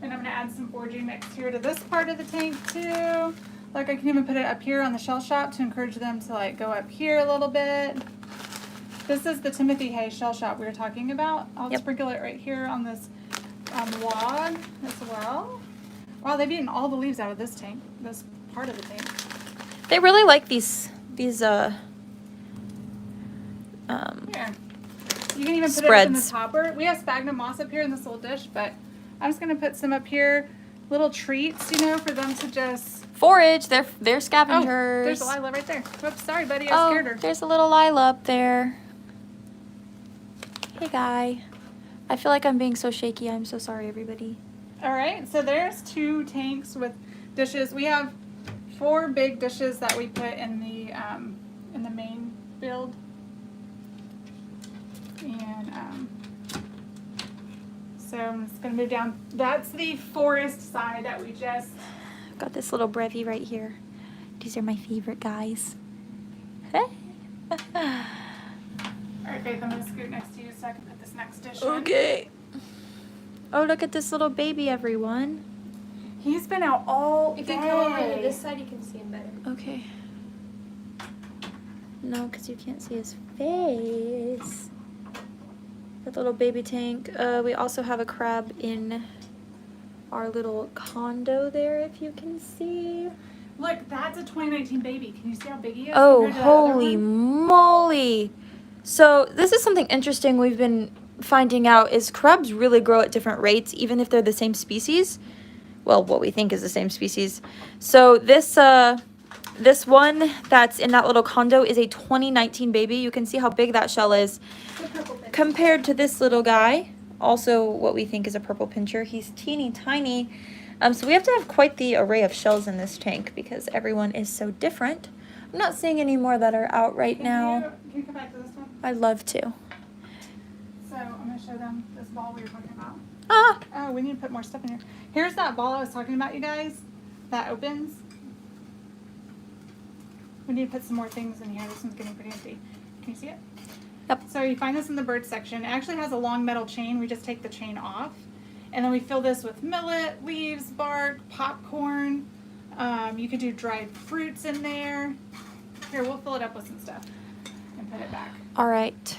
And I'm going to add some foraging mix here to this part of the tank too. Like I can even put it up here on the shell shop to encourage them to like go up here a little bit. This is the Timothy Hay shell shop we were talking about. I'll Yep. sprinkle it right here on this log as well. Wow, they've eaten all the leaves out of this tank, this part of the tank. They really like these Here. You can even put it up in the Spreads. topper. We have sphagnum moss up here in this little dish, but I'm just going to put some up here. Little treats, you know, for them to just... forage. They're Oh, scavengers. there's Lila right there. Whoops, sorry, buddy. I scared her. There's a little Lila up there. Hey, guy. I feel like I'm being so shaky. I'm so sorry, everybody. All right, so there's 2 tanks with dishes. We have 4 big dishes that we put in the main build, and so I'm just gonna move down. That's the forest side that we just. Got this little brevy right here. These are my favorite guys. Alright, Faith, I'm gonna scoot next to you so I can put this next dish in. Okay. Oh, look at this little baby, everyone. He's been out all If day. you come over to this side, you can see him better. Okay. No, because you can't see his face. The little baby tank. We also have a crab in our little condo there, if you can see. Look, that's a 2019 baby. Can you see how big he is? Oh, compared to the other holy one? moly. So this is something interesting we've been finding out is crabs really grow at different rates, even if they're the same species. Well, what we think is the same species. So this one that's in that little condo is a 2019 baby. You can see how big that shell is compared to this little guy. Also what we think is a purple pincher. He's teeny tiny. So we have to have quite the array of shells in this tank because everyone is so different. I'm not seeing any more that are out right now. Can you come back to this one? I'd love to. So I'm going to show them this ball we were talking about. Ah! Oh, we need to put more stuff in here. Here's that ball I was talking about, you guys. That opens. We need to put some more things in here. This one's getting pretty empty. Can you see it? Yep. So you find this in the bird section. It actually has a long metal chain. We just take the chain off. And then we fill this with millet, leaves, bark, popcorn. You could do dried fruits in there. Here, we'll fill it up with some stuff and put it back. All right.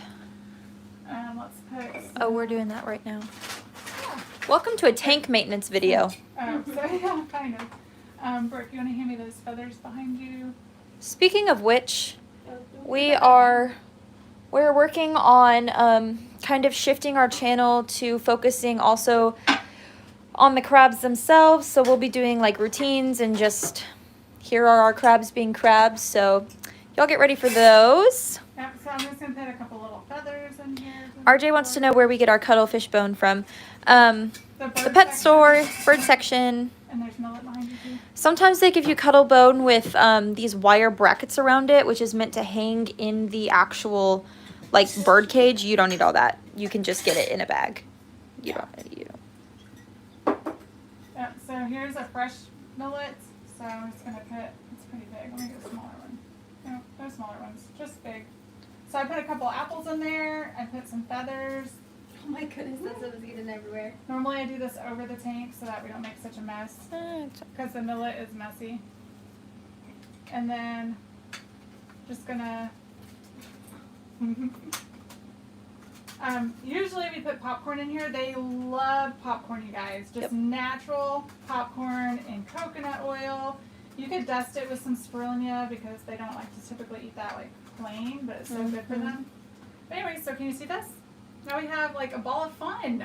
Let's put some, Oh, we're doing that right now. Welcome to a tank maintenance video. so yeah, kind of. Brooke, you want to hand me those feathers behind you? Speaking of which, we're working on kind of shifting our channel to focusing also on the crabs themselves. So we'll be doing like routines and just here are our crabs being crabs. So y'all get ready for those. Yep, so I'm just going to put a couple little feathers in here. RJ wants to know where we get our cuttlefish bone from. The bird pet section. store, bird section. And there's millet behind you too. Sometimes they give you cuttle bone with these wire brackets around it, which is meant to hang in the actual like bird cage. You don't need all that. You can just get it in a bag. You don't. Yep, so here's a fresh millet. So I'm just going to put, it's pretty big. Let me get a smaller one. No, no smaller ones, just big. So I put a couple apples in there. I put some feathers. Oh my goodness, that stuff is getting everywhere. Normally I do this over the tank so that we don't make such a mess because the millet is messy. And then just gonna usually we put popcorn in here. They love popcorn, you guys. Just natural popcorn and coconut oil. You could dust it with some spirulina because they don't like to typically eat that like plain, but it's so good for them. But anyway, so can you see this? Now we have like a ball of fun.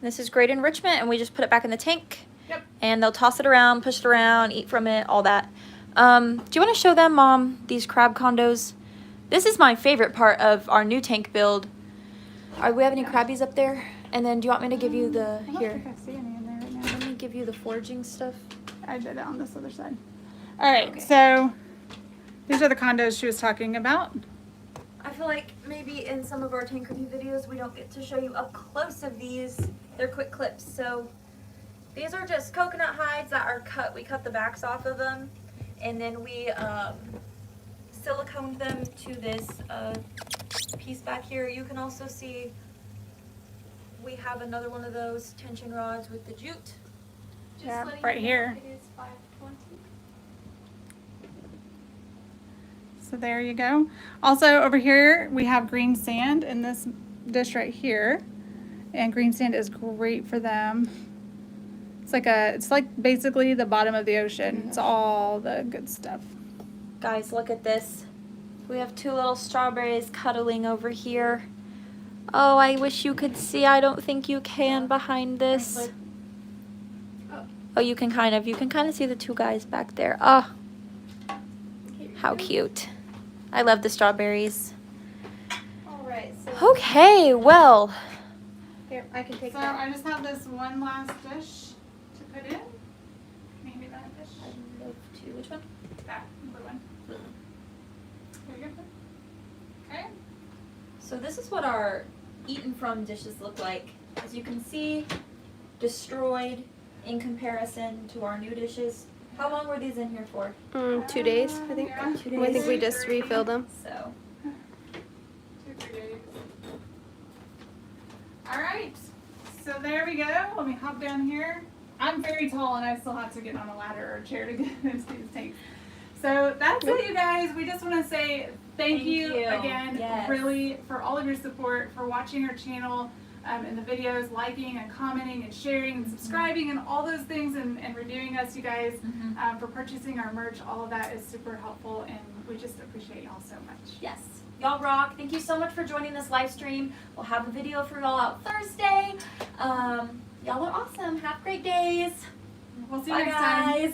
This is great enrichment, and we just put it back in the tank. Yep. And they'll toss it around, push it around, eat from it, all that. Do you want to show them, Mom, these crab condos? This is my favorite part of our new tank build. Do we have any crabbies up there? And then do you want me to give you the, I don't here, think I see any in there right now. let me give you the foraging stuff. I did it on this other side. All right, Okay. so these are the condos she was talking about. I feel like maybe in some of our tank review videos we don't get to show you up close of these. They're quick clips. So these are just coconut hides that are cut. We cut the backs off of them, and then we siliconed them to this piece back here. You can also see we have another one of those tension rods with the jute. Yeah, letting right you know here. It is 5:20. So there you go. Also over here we have green sand in this dish right here, and green sand is great for them. It's like basically the bottom of the ocean. It's all the good stuff. Guys, look at this. We have two little strawberries cuddling over here. Oh, I wish you could see. I don't think you can behind this. Oh, you can kind of see the two guys back there. Oh, how cute. I love the strawberries. Alright, so Okay, well, here, I can take So that. I just have this one last dish to put in. Maybe that dish. I'd love to. Which one? That blue one. There you go. Okay. So this is what our eaten from dishes look like. As you can see, destroyed in comparison to our new dishes. How long were these in here for? 2 days, I think. Yeah. 2 I think days. we just refilled them. So 2-3 days. All right. So there we go. Let me hop down here. I'm very tall and I still have to get on a ladder or a chair to get into these tanks. So that's it, you guys. We just want to say thank you again, Yes. really, for all of your support, for watching our channel and the videos, liking and commenting and sharing and subscribing and all those things and reviewing us, you guys, for purchasing our merch. All of that is super helpful and we just appreciate y'all so much. yes, y'all rock. Thank you so much for joining this live stream. We'll have a video for y'all out Thursday. Y'all are awesome. Have great days. We'll see you Bye, next time. guys.